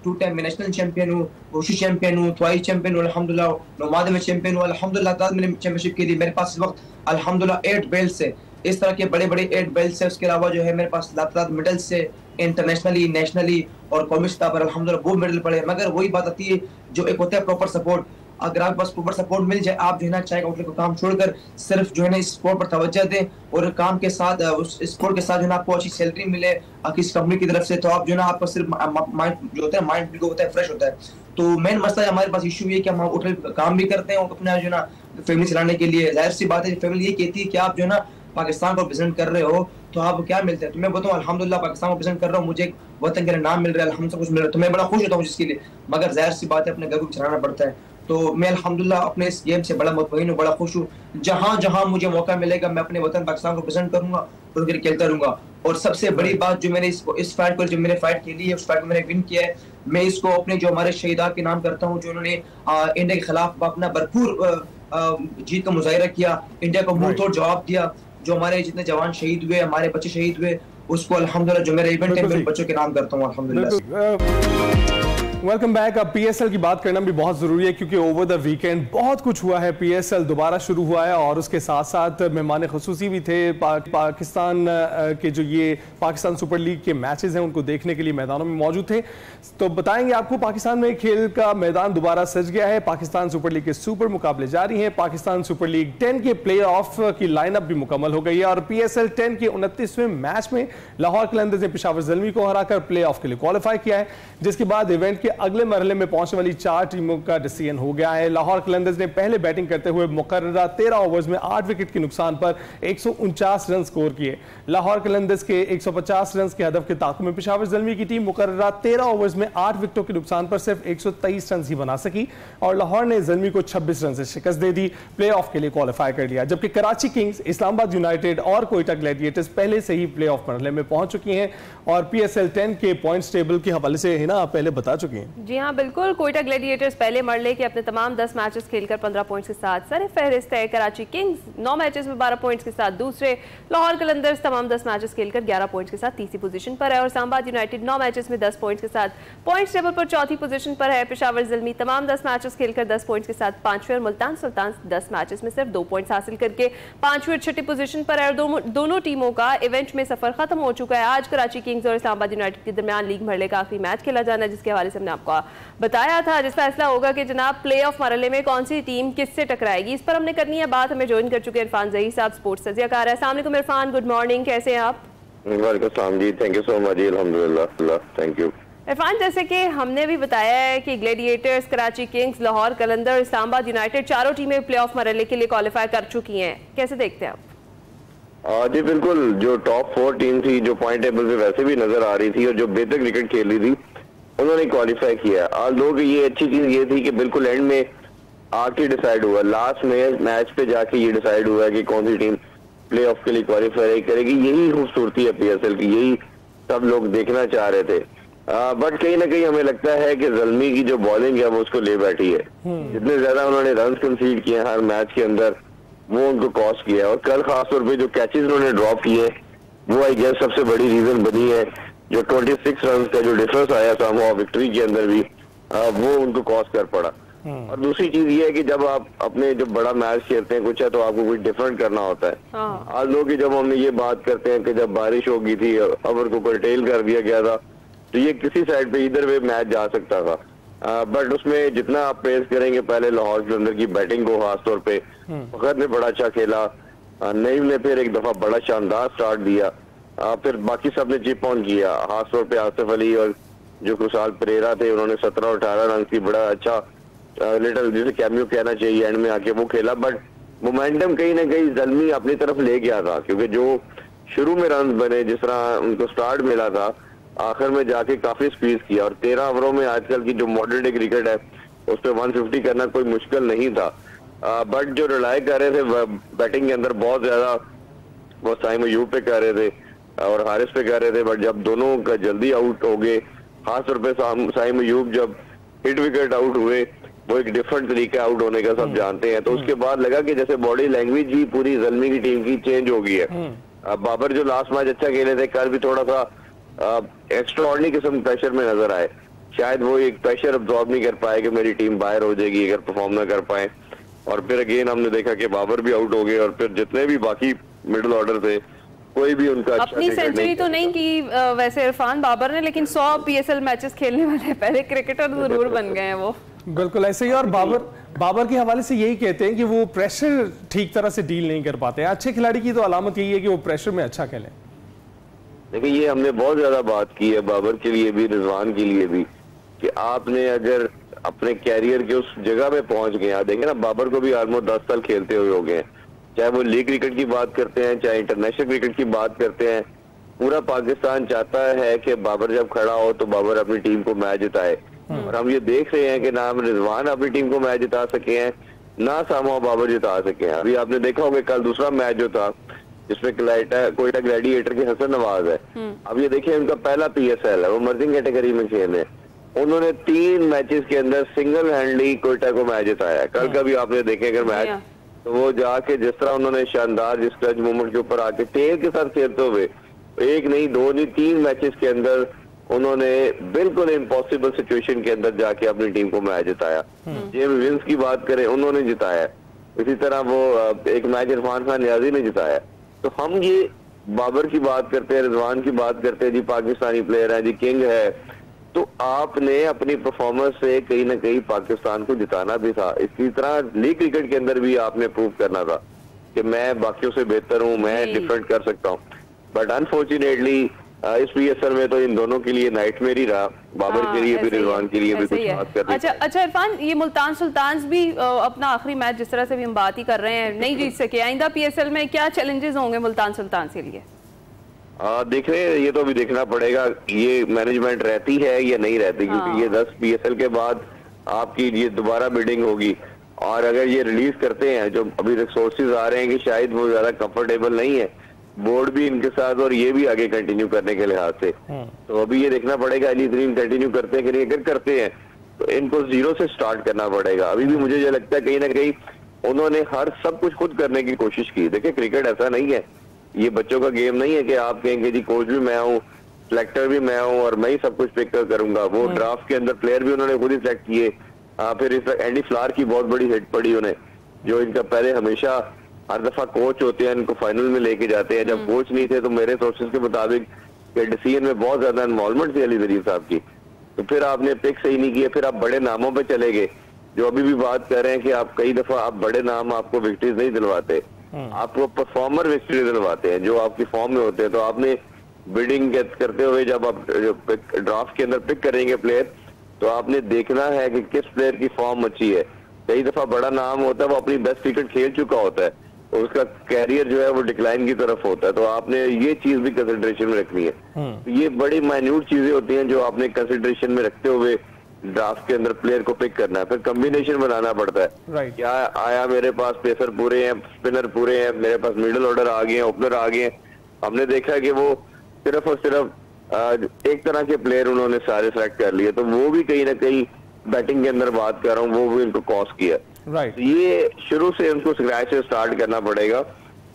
2 टाइम में नेशनल चैंपियन हूँ, वुशु चैंपियन हूँ, थ्वाई चैंपियन हूँ अल्हम्दुलिल्लाह, नोमाद में चैंपियन हूँ अल्हम्दुलिल्लाह। चैंपियनशिप के लिए मेरे पास इस वक्त अल्हम्दुलिल्लाह 8 बेल्ट्स है, इस तरह के बड़े बड़े 8 बेल्ट्स है। उसके अलावा जो है मेरे पास लातार मेडल्स है, इंटरनेशनली, नेशनली और कौमी सतह पर अल्हम्दुलिल्लाह वो मेडल पड़े। मगर वही बात आती है जो एक होता है प्रॉपर सपोर्ट। अगर आपके पास प्रॉपर सपोर्ट मिल जाए, आप जो है ना चाय काउंटर का काम छोड़कर सिर्फ जो है ना इस स्पोर्ट पर तवज्जो दें और काम के साथ उस स्पोर्ट के साथ जो है ना आपको अच्छी सैलरी मिले किसी कंपनी की तरफ से, तो आप जो है ना आपका सिर्फ माइंड जो होता है माइंड बिल्कुल होता है फ्रेश होता है। तो मेन मसला हमारे पास इशू ये कि हम उठ काम भी करते हैं और अपना जो है ना फैमिली चलाने के लिए, जाहिर सी बात है फैमिली ये कहती है कि आप जो है ना पाकिस्तान को प्रेजेंट कर रहे हो तो आपको क्या मिलता है। तो मैं बताऊँ अल्हम्दुलिल्लाह पाकिस्तान को प्रेजेंट कर रहा हूँ, मुझे एक वतन के लिए नाम मिल रहा है, अल्हम्दुलिल्लाह कुछ मिल रहा है, तो मैं बड़ा खुश होता हूँ जिसके लिए। मगर जाहिर सी बात है अपने घर को चलाना पड़ता है। तो मैं अल्हम्दुलिल्लाह अपने इस गेम से बड़ा मुतमईन हूँ, बड़ा खुश हूँ। जहाँ जहाँ मुझे मौका मिलेगा मैं अपने वतन पाकिस्तान को प्रेजेंट करूंगा और फिर खेलता रहूंगा। और सबसे बड़ी बात जो मैंने इस फाइट को जो मैंने फाइट खेली है, उस फाइट को मैंने विन किया है, मैं इसको अपने जो हमारे शहीदा के नाम करता हूँ जो उन्होंने इंडिया के खिलाफ अपना भरपूर जीत का मुजाहिरा किया, इंडिया को मुंह तोड़ जवाब दिया। जो हमारे जितने जवान शहीद हुए, हमारे बच्चे शहीद हुए, उसको अल्हम्दुलिल्लाह जो मेरा इवेंट है मैं बच्चों के नाम करता हूँ अल्हम्दुलिल्लाह। Welcome back. अब पीएसएल की बात करना भी बहुत ज़रूरी है क्योंकि ओवर द वीकेंड बहुत कुछ हुआ है। पीएसएल दोबारा शुरू हुआ है और उसके साथ साथ मेहमान खुसूसी भी थे। पाकिस्तान के जो ये पाकिस्तान सुपर लीग के मैचेस हैं उनको देखने के लिए मैदानों में मौजूद थे। तो बताएंगे आपको, पाकिस्तान में खेल का मैदान दोबारा सज गया है। पाकिस्तान सुपर लीग के सुपर मुकाबले जारी हैं। पाकिस्तान सुपर लीग 10 के प्ले ऑफ की लाइनअप भी मुकम्मल हो गई है और पीएसएल 10 के 29वें मैच में लाहौर कलंदर्स ने पेशावर ज़ल्मी को हराकर प्ले ऑफ के लिए क्वालिफाई किया है, जिसके बाद इवेंट के अगले मरहले में पहुंचने वाली 4 टीमों का डिसीजन हो गया है। लाहौर कलंदर्स ने पहले बैटिंग करते हुए मुकर्ररा 13 ओवर्स में 8 विकेट के नुकसान पर 149 रन स्कोर किए। लाहौर कलंदर्स के 150 रन के हदफ के ताक़ुब में पेशावर ज़ल्मी की टीम मुकर्ररा 13 ओवर्स में 8 विकेटों के नुकसान पर सिर्फ 123 रन ही बना सकी और लाहौर ने ज़ल्मी को 26 रन से शिकस्त दे दी, प्ले ऑफ के लिए क्वालिफाई कर लिया। जबकि कराची किंग्स, इस्लामाबाद यूनाइटेड और कोयटा ग्लैडिएटर्स पहले से ही प्ले ऑफ मरहले में पहुंच चुकी हैं और पीएसएल 10 के पॉइंट्स टेबल के हवाले से है ना आप पहले बता चुके हैं। जी हाँ बिल्कुल, कोयटा ग्लैडिएटर्स पहले मरहले के अपने तमाम 10 मैचेस खेलकर 15 पॉइंट्स के साथ सर फहरिस्त है। कराची किंग्स 9 मैचेस में 12 पॉइंट्स के साथ दूसरे, लाहौर कलंदर्स तमाम 10 मैचेस खेलकर 11 पॉइंट्स के साथ तीसरी पोजीशन पर है और इस्लामाबाद यूनाइटेड 9 मैचेस में 10 पॉइंट्स के साथ पॉइंट्स टेबल पर चौथी पोजीशन पर है। पेशावर ज़ल्मी तमाम 10 मैचेस खेलकर 10 पॉइंट्स के साथ 5वें और मुल्तान सुल्तान 10 मैचेस में सिर्फ 2 पॉइंट्स हासिल करके 5वीं और 6ठी पोजीशन पर है और दोनों टीमों का इवेंट में सफर खत्म हो चुका है। आज कराची किंग्स और इस्लामाबाद यूनाइटेड के दरमियान लीग मरहले का आखिरी मैच खेला जाना है, जिसके हवाले से हमने आपको बताया था, जिस फैसला होगा कि जनाब प्ले ऑफ मरहले में कौन सी टीम किससे टकराएगी। इस पर हमने करनी है बात। हमें ज्वाइन कर चुके हैं इरफान ज़हीर साहब, स्पोर्ट्स तज्ज़ियाकार है। अस्सलाम वालेकुम इरफान, गुड मॉर्निंग, कैसे हैं आप? वालेकुम सलाम जी, थैंक यू सो मच जी, अल्हम्दुलिल्लाह, थैंक यू। इरफान, जैसे कि हमने भी बताया है कि ग्लैडिएटर्स, कराची किंग्स, लाहौर कलंदर, इस्लामाबाद यूनाइटेड चारों टीमें प्ले ऑफ मरहले के लिए क्वालिफाई कर चुकी हैं, कैसे देखते हैं आप? जी बिल्कुल, जो टॉप 4 टीम थी जो पॉइंट टेबल पे वैसे भी नजर आ रही थी और जो बेहतर क्रिकेट खेल रही थी उन्होंने क्वालिफाई किया। और लोग ये अच्छी चीज ये थी कि बिल्कुल एंड में आके डिसाइड हुआ, लास्ट में मैच पे जाके ये डिसाइड हुआ कि कौन सी टीम प्ले ऑफ के लिए क्वालिफाई करेगी। यही खूबसूरती है पीएसएल की, यही सब लोग देखना चाह रहे थे। बट कहीं ना कहीं हमें लगता है कि ज़ल्मी की जो बॉलिंग है वो उसको ले बैठी है। जितने ज्यादा उन्होंने रन कंसीड किए हर मैच के अंदर वो उनको कॉस्ट किया है और कल खासतौर पे जो कैचेस उन्होंने ड्रॉप किए वो आई गेस सबसे बड़ी रीजन बनी है। जो 26 रन का जो डिफरेंस आया समहाउ विक्ट्री के अंदर भी वो उनको कॉस्ट कर पड़ा। और दूसरी चीज ये है कि जब आप अपने जब बड़ा मैच खेलते हैं कुछ है तो आपको कुछ डिफरेंट करना होता है। आज लोग जब हमने ये बात करते हैं कि जब बारिश हो गई थी ओवर को कर्टेल कर दिया गया था तो ये किसी साइड पे इधर वे मैच जा सकता था। बट उसमें जितना आप प्रेस करेंगे पहले लाहौर के अंदर की बैटिंग को खासतौर पे फखर ने बड़ा अच्छा खेला, नईम ने फिर एक दफा बड़ा शानदार स्टार्ट दिया, फिर बाकी सब ने चिप ऑन किया, खासतौर पे आसिफ अली और जो खुशाल परेरा थे उन्होंने 17 और 18 रन की बड़ा अच्छा लिटिल जिसे कैमियो कहना चाहिए एंड में आके वो खेला। बट मोमेंटम कहीं ना कहीं ज़ल्मी अपनी तरफ ले गया था क्योंकि जो शुरू में रन बने जिस तरह उनको स्टार्ट मिला था आखिर में जाके काफी स्क्वीज किया और 13 ओवरों में आजकल की जो मॉडर्न डे क्रिकेट है उस पर 150 करना कोई मुश्किल नहीं था। बट जो रिलाई कर रहे थे बैटिंग के अंदर बहुत ज्यादा वो साइम अयूब पे कर रहे थे और हारिस पे कर रहे थे। बट जब दोनों का जल्दी आउट हो गए, खासतौर पे साइम अयूब जब हिट विकेट आउट हुए वो एक डिफरेंट तरीका आउट होने का सब जानते हैं। तो उसके बाद लगा कि जैसे बॉडी लैंग्वेज ही पूरी ज़ल्मी की टीम की चेंज हो गई है। बाबर जो लास्ट मैच अच्छा खेले थे, कल भी थोड़ा सा एक्स्ट्रा ऑर्डिनरी किस्म प्रेशर में नजर आए। शायद वो एक प्रेशर अब्सॉर्ब नहीं कर पाए कि मेरी टीम बाहर हो जाएगी अगर परफॉर्म ना कर पाए। और फिर अगेन हमने देखा कि बाबर भी आउट हो गए और फिर जितने भी बाकी मिडिल ऑर्डर थे कोई भी उनका अपनी सेंचुरी तो नहीं की वैसे इरफान बाबर ने, लेकिन 100 PSL मैचेस खेलने वाले पहले क्रिकेटर जरूर बन गए हैं वो। बिल्कुल ऐसे ही। और बाबर के हवाले से यही कहते हैं कि वो प्रेशर ठीक तरह से डील नहीं कर पाते। अच्छे खिलाड़ी की तो अलामत यही है कि वो प्रेशर में अच्छा खेलें। देखिए ये हमने बहुत ज्यादा बात की है बाबर के लिए भी, रिजवान के लिए भी, कि आपने अगर अपने कैरियर के उस जगह पे पहुंच गए, आप देखें ना बाबर को भी ऑलमोस्ट 10 साल खेलते हुए हो गए, चाहे वो लीग क्रिकेट की बात करते हैं चाहे इंटरनेशनल क्रिकेट की बात करते हैं। पूरा पाकिस्तान चाहता है कि बाबर जब खड़ा हो तो बाबर अपनी टीम को मैच जिताए, और हम ये देख रहे हैं कि ना रिजवान अपनी टीम को मैच जिता सके हैं ना सामो बाबर जिता सके हैं। अभी आपने देखा होगा कल दूसरा मैच जो था जिसमें कोयटा ग्लैडिएटर के हसन नवाज है, अब ये देखिए उनका पहला PSL है, वो मर्जिंग कैटेगरी में खेले, उन्होंने 3 मैचेस के अंदर सिंगल हैंडली कोयटा को मैच जिताया। कल का भी आपने देखे अगर मैच, तो वो जाके जिस तरह उन्होंने शानदार जिस क्लच मोमेंट के ऊपर आके टेल के साथ खेलते हुए 1 नहीं 2 नहीं 3 मैचेस के अंदर उन्होंने बिल्कुल इम्पॉसिबल सिचुएशन के अंदर जाके अपनी टीम को मैच जिताया। जेम्स विंस की बात करें उन्होंने जिताया, इसी तरह वो एक मैच इरफान खान नियाजी ने जिताया। तो हम ये बाबर की बात करते हैं, रिजवान की बात करते हैं, जी पाकिस्तानी प्लेयर है, जी किंग है, तो आपने अपनी परफॉर्मेंस से कहीं ना कहीं पाकिस्तान को जिताना भी था। इसी तरह लीग क्रिकेट के अंदर भी आपने प्रूव करना था कि मैं बाकियों से बेहतर हूं, मैं डिफेंड कर सकता हूं। बट अनफॉर्चुनेटली इस PSL में तो इन दोनों के लिए नाइटमेयर ही रहा, बाबर के लिए भी रिजवान के लिए भी कुछ बात कर रहे। अच्छा इरफान, ये मुल्तान सुल्तान्स भी अपना आखिरी मैच जिस तरह से भी हम बात ही कर रहे हैं नहीं जीत सके, आइंदा PSL में क्या चैलेंजेस होंगे मुल्तान सुल्तान के लिए? देख रहे हैं, ये तो अभी देखना पड़ेगा ये मैनेजमेंट रहती है या नहीं रहती, क्योंकि ये 10 PSL के बाद आपकी ये दोबारा बिडिंग होगी, और अगर ये रिलीज करते हैं जो अभी रिसोर्सेज आ रहे हैं कि शायद वो ज्यादा कंफर्टेबल नहीं है बोर्ड भी इनके साथ और ये भी आगे कंटिन्यू करने के लिहाज से, तो अभी ये देखना पड़ेगा अली तरीन कंटिन्यू करते हैं कि नहीं। अगर करते हैं तो इनको 0 से स्टार्ट करना पड़ेगा। अभी भी मुझे ये लगता है कहीं ना कहीं उन्होंने हर सब कुछ खुद करने की कोशिश की। देखिए क्रिकेट ऐसा नहीं है, ये बच्चों का गेम नहीं है कि आप कहेंगे जी कोच भी मैं हूँ, सिलेक्टर भी मैं हूँ और मैं ही सब कुछ पिक करूंगा। वो ड्राफ्ट के अंदर प्लेयर भी उन्होंने खुद ही सिलेक्ट किए। फिर इस एंडी फ्लार की बहुत बड़ी हिट पड़ी उन्हें, जो इनका पहले हमेशा हर दफा कोच होते हैं इनको फाइनल में लेके जाते हैं। जब कोच नहीं थे तो मेरे सोर्सेज के मुताबिक डिसीजन में बहुत ज्यादा इन्वॉल्वमेंट थी अली जरीफ साहब की, तो फिर आपने पिक सही नहीं किया, फिर आप बड़े नामों पे चले गए। जो अभी भी बात कर रहे हैं कि आप कई दफा आप बड़े नाम आपको विक्ट्रीज नहीं दिलवाते, आपको परफॉर्मर विक्ट्री दिलवाते हैं जो आपकी फॉर्म में होते हैं। तो आपने बिडिंग करते हुए जब आप ड्राफ्ट के अंदर पिक करेंगे प्लेयर, तो आपने देखना है कि किस प्लेयर की फॉर्म अच्छी है। कई दफा बड़ा नाम होता है वो अपनी बेस्ट क्रिकेट खेल चुका होता है, उसका कैरियर जो है वो डिक्लाइन की तरफ होता है, तो आपने ये चीज भी कंसिडरेशन में रखनी है। तो ये बड़ी माइन्यूट चीजें होती हैं जो आपने कंसिडरेशन में रखते हुए ड्राफ्ट के अंदर प्लेयर को पिक करना है। फिर कॉम्बिनेशन बनाना पड़ता है, क्या आया मेरे पास पेसर पूरे हैं, स्पिनर पूरे हैं, मेरे पास मिडिल ऑर्डर आ गए हैं, ओपनर आ गए हैं। हमने देखा है कि वो सिर्फ और सिर्फ एक तरह के प्लेयर उन्होंने सारे सेलेक्ट कर लिए, तो वो भी कहीं ना कहीं बैटिंग के अंदर बात कर रहा हूँ वो भी इनको कॉस्ट किया। ये शुरू से उनको स्क्रैच से स्टार्ट करना पड़ेगा।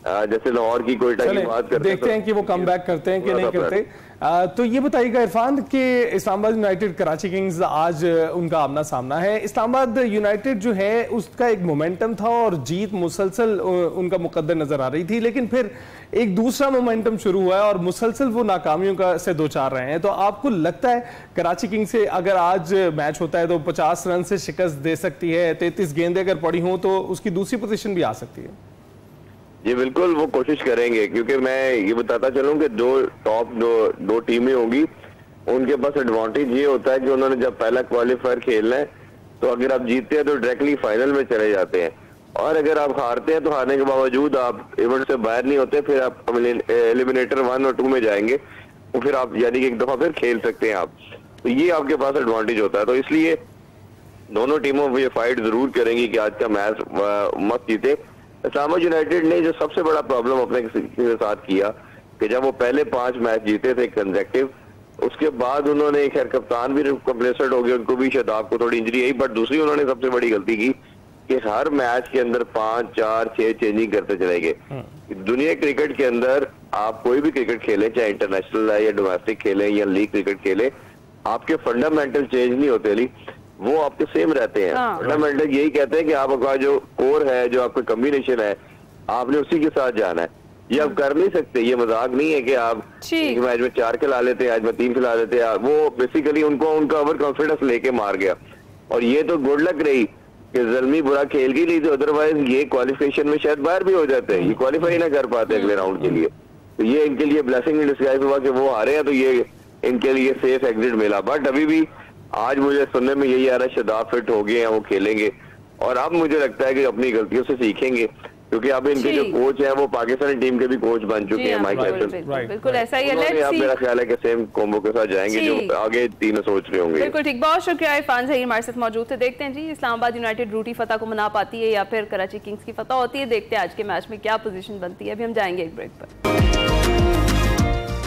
जैसे लाहौर की कोयटा की बात करते देखते हैं कि वो कम बैक करते हैं कि नहीं करते। तो ये बताइएगा इरफान कि इस्लामाबाद यूनाइटेड कराची किंग्स आज उनका आमना सामना है। इस्लामाबाद यूनाइटेड जो है उसका एक मोमेंटम था और जीत मुसलसल उनका मुकद्दर नजर आ रही थी, लेकिन फिर एक दूसरा मोमेंटम शुरू हुआ है और मुसलसल वो नाकामियों का से दो चार रहे हैं। तो आपको लगता है कराची किंग्स से अगर आज मैच होता है तो 50 रन से शिकस्त दे सकती है, 33 गेंदें अगर पड़ी हों तो उसकी दूसरी पोजीशन भी आ सकती है? जी बिल्कुल वो कोशिश करेंगे, क्योंकि मैं ये बताता चलूं कि दो टीमें होंगी, उनके पास एडवांटेज ये होता है कि उन्होंने जब पहला क्वालिफायर खेलना है तो अगर आप जीतते हैं तो डायरेक्टली फाइनल में चले जाते हैं, और अगर आप हारते हैं तो हारने के बावजूद आप इवेंट से बाहर नहीं होते, फिर आप एलिमिनेटर 1 और 2 में जाएंगे, तो फिर आप यानी कि एक दफा फिर खेल सकते हैं आप। तो ये आपके पास एडवांटेज होता है, तो इसलिए दोनों टीमों ये फाइट जरूर करेंगी कि आज का मैच मत जीते। इस्लामाबाद यूनाइटेड ने जो सबसे बड़ा प्रॉब्लम अपने के साथ किया कि जब वो पहले 5 मैच जीते थे कंसेक्टिव, उसके बाद उन्होंने खैर कप्तान भी कंप्लेसेंट हो गए, उनको भी शादाब को थोड़ी इंजरी आई, बट दूसरी उन्होंने सबसे बड़ी गलती की कि हर मैच के अंदर 5, 4, 6 चेंजिंग करते चले गए। दुनिया क्रिकेट के अंदर आप कोई भी क्रिकेट खेलें, चाहे इंटरनेशनल है या डोमेस्टिक खेलें या लीग क्रिकेट खेलें, आपके फंडामेंटल चेंज नहीं होते अली, वो आपके सेम रहते हैं। फंडामेंटल यही कहते हैं कि आपका जो कोर है, जो आपका कॉम्बिनेशन है, आपने उसी के साथ जाना है। ये आप कर नहीं सकते, ये मजाक नहीं है कि आप एक मैच में 4 खिला लेते हैं, आज में 3 खिला देते हैं। वो बेसिकली उनको उनका ओवर कॉन्फिडेंस लेके मार गया, और ये तो गुड लक रही कि जल्मी बुरा खेल की नहीं, तो अदरवाइज ये क्वालिफिकेशन में शायद बाहर भी हो जाते हैं, ये क्वालिफाई ना कर पाते अगले राउंड के लिए। तो ये इनके लिए ब्लेसिंग इन डिस्गाइज हुआ कि वो हारे हैं, तो ये इनके लिए सेफ एग्जिट मिला। बट अभी भी आज मुझे सुनने में यही आ रहा है शादाब फिट हो गए हैं, वो खेलेंगे, और अब मुझे लगता है कि अपनी गलतियों से सीखेंगे, क्योंकि अब इनके जो कोच हैं वो पाकिस्तानी टीम के भी कोच बन चुके हैं, माइक हैसन। बिल्कुल ऐसा ही है। अब मेरा ख्याल है कि सेम कॉम्बो के साथ जाएंगे जो आगे तीनों सोच रहे होंगे। बिल्कुल ठीक, बहुत शुक्रिया। इरफान ज़हीर हमारे साथ मौजूद थे। देखते हैं जी इस्लामाबाद यूनाइटेड रूटी फतह को मना पाती है या फिर कराची किंग्स की फतह होती है। देखते हैं आज के मैच में क्या पोजीशन बनती है। अभी हम जाएंगे एक ब्रेक पर।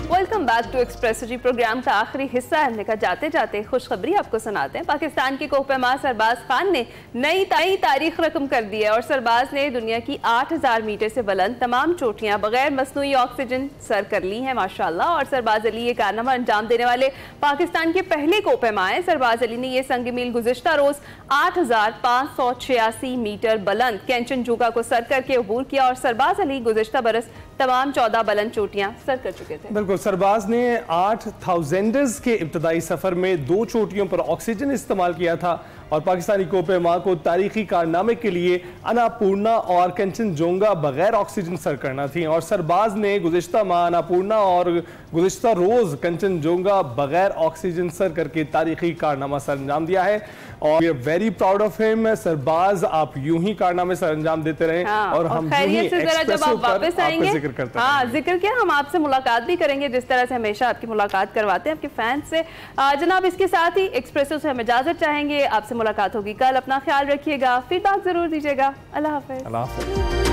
वेलकम बैक टू एक्सप्रेस जी। प्रोग्राम का आखिरी हिस्सा हमने कहा जाते जाते खुशखबरी आपको सुनाते हैं। पाकिस्तान के कोहपेमा सरबाज खान ने नई तारीख रकम कर दी है और सरबाज ने दुनिया की 8000 मीटर से बुलंद तमाम चोटियां बगैर मसनूई ऑक्सीजन सर कर ली हैं माशाल्लाह। और सरबाज अली ये कारनामा अंजाम देने वाले पाकिस्तान के पहले कोहपेमा है। सरबाज अली ने यह संग मील गुज़िश्ता रोज 8586 मीटर बुलंद कैंचनजुंगा को सर करके अबूर किया, और सरबाज अली गुज़िश्ता बरस तमाम 14 बुलंद चोटियां सर कर चुके थे। बिल्कुल, सरबाज ने 8000 के इब्तदाई सफर में 2 चोटियों पर ऑक्सीजन इस्तेमाल किया था और पाकिस्तानी कोहपेमा को तारीखी कारनामे के लिए अन्नपूर्णा और कंचनजुंगा बगैर ऑक्सीजन सर करना थी। और सरबाज ने गुज़िश्ता माह अन्नपूर्णा और गुज़िश्ता रोज कंचनजुंगा बगैर ऑक्सीजन सर करके तारीखी कारनामा सर अंजाम दिया है, और we are very proud of him. Sarbaz, आप यूं ही कारनामे सर अंजाम देते रहें। और हम खैरियत से जरा जब आप वापस आएंगे, जिक्र किया, हम आपसे मुलाकात भी करेंगे जिस तरह से हमेशा आपकी मुलाकात करवाते हैं आपके फैंस से। जनाब, इसके साथ ही एक्सप्रेसो से हम इजाजत चाहेंगे। आपसे मुलाकात होगी कल। अपना ख्याल रखिएगा, फीडबैक जरूर दीजिएगा। अल्लाह हाफिज।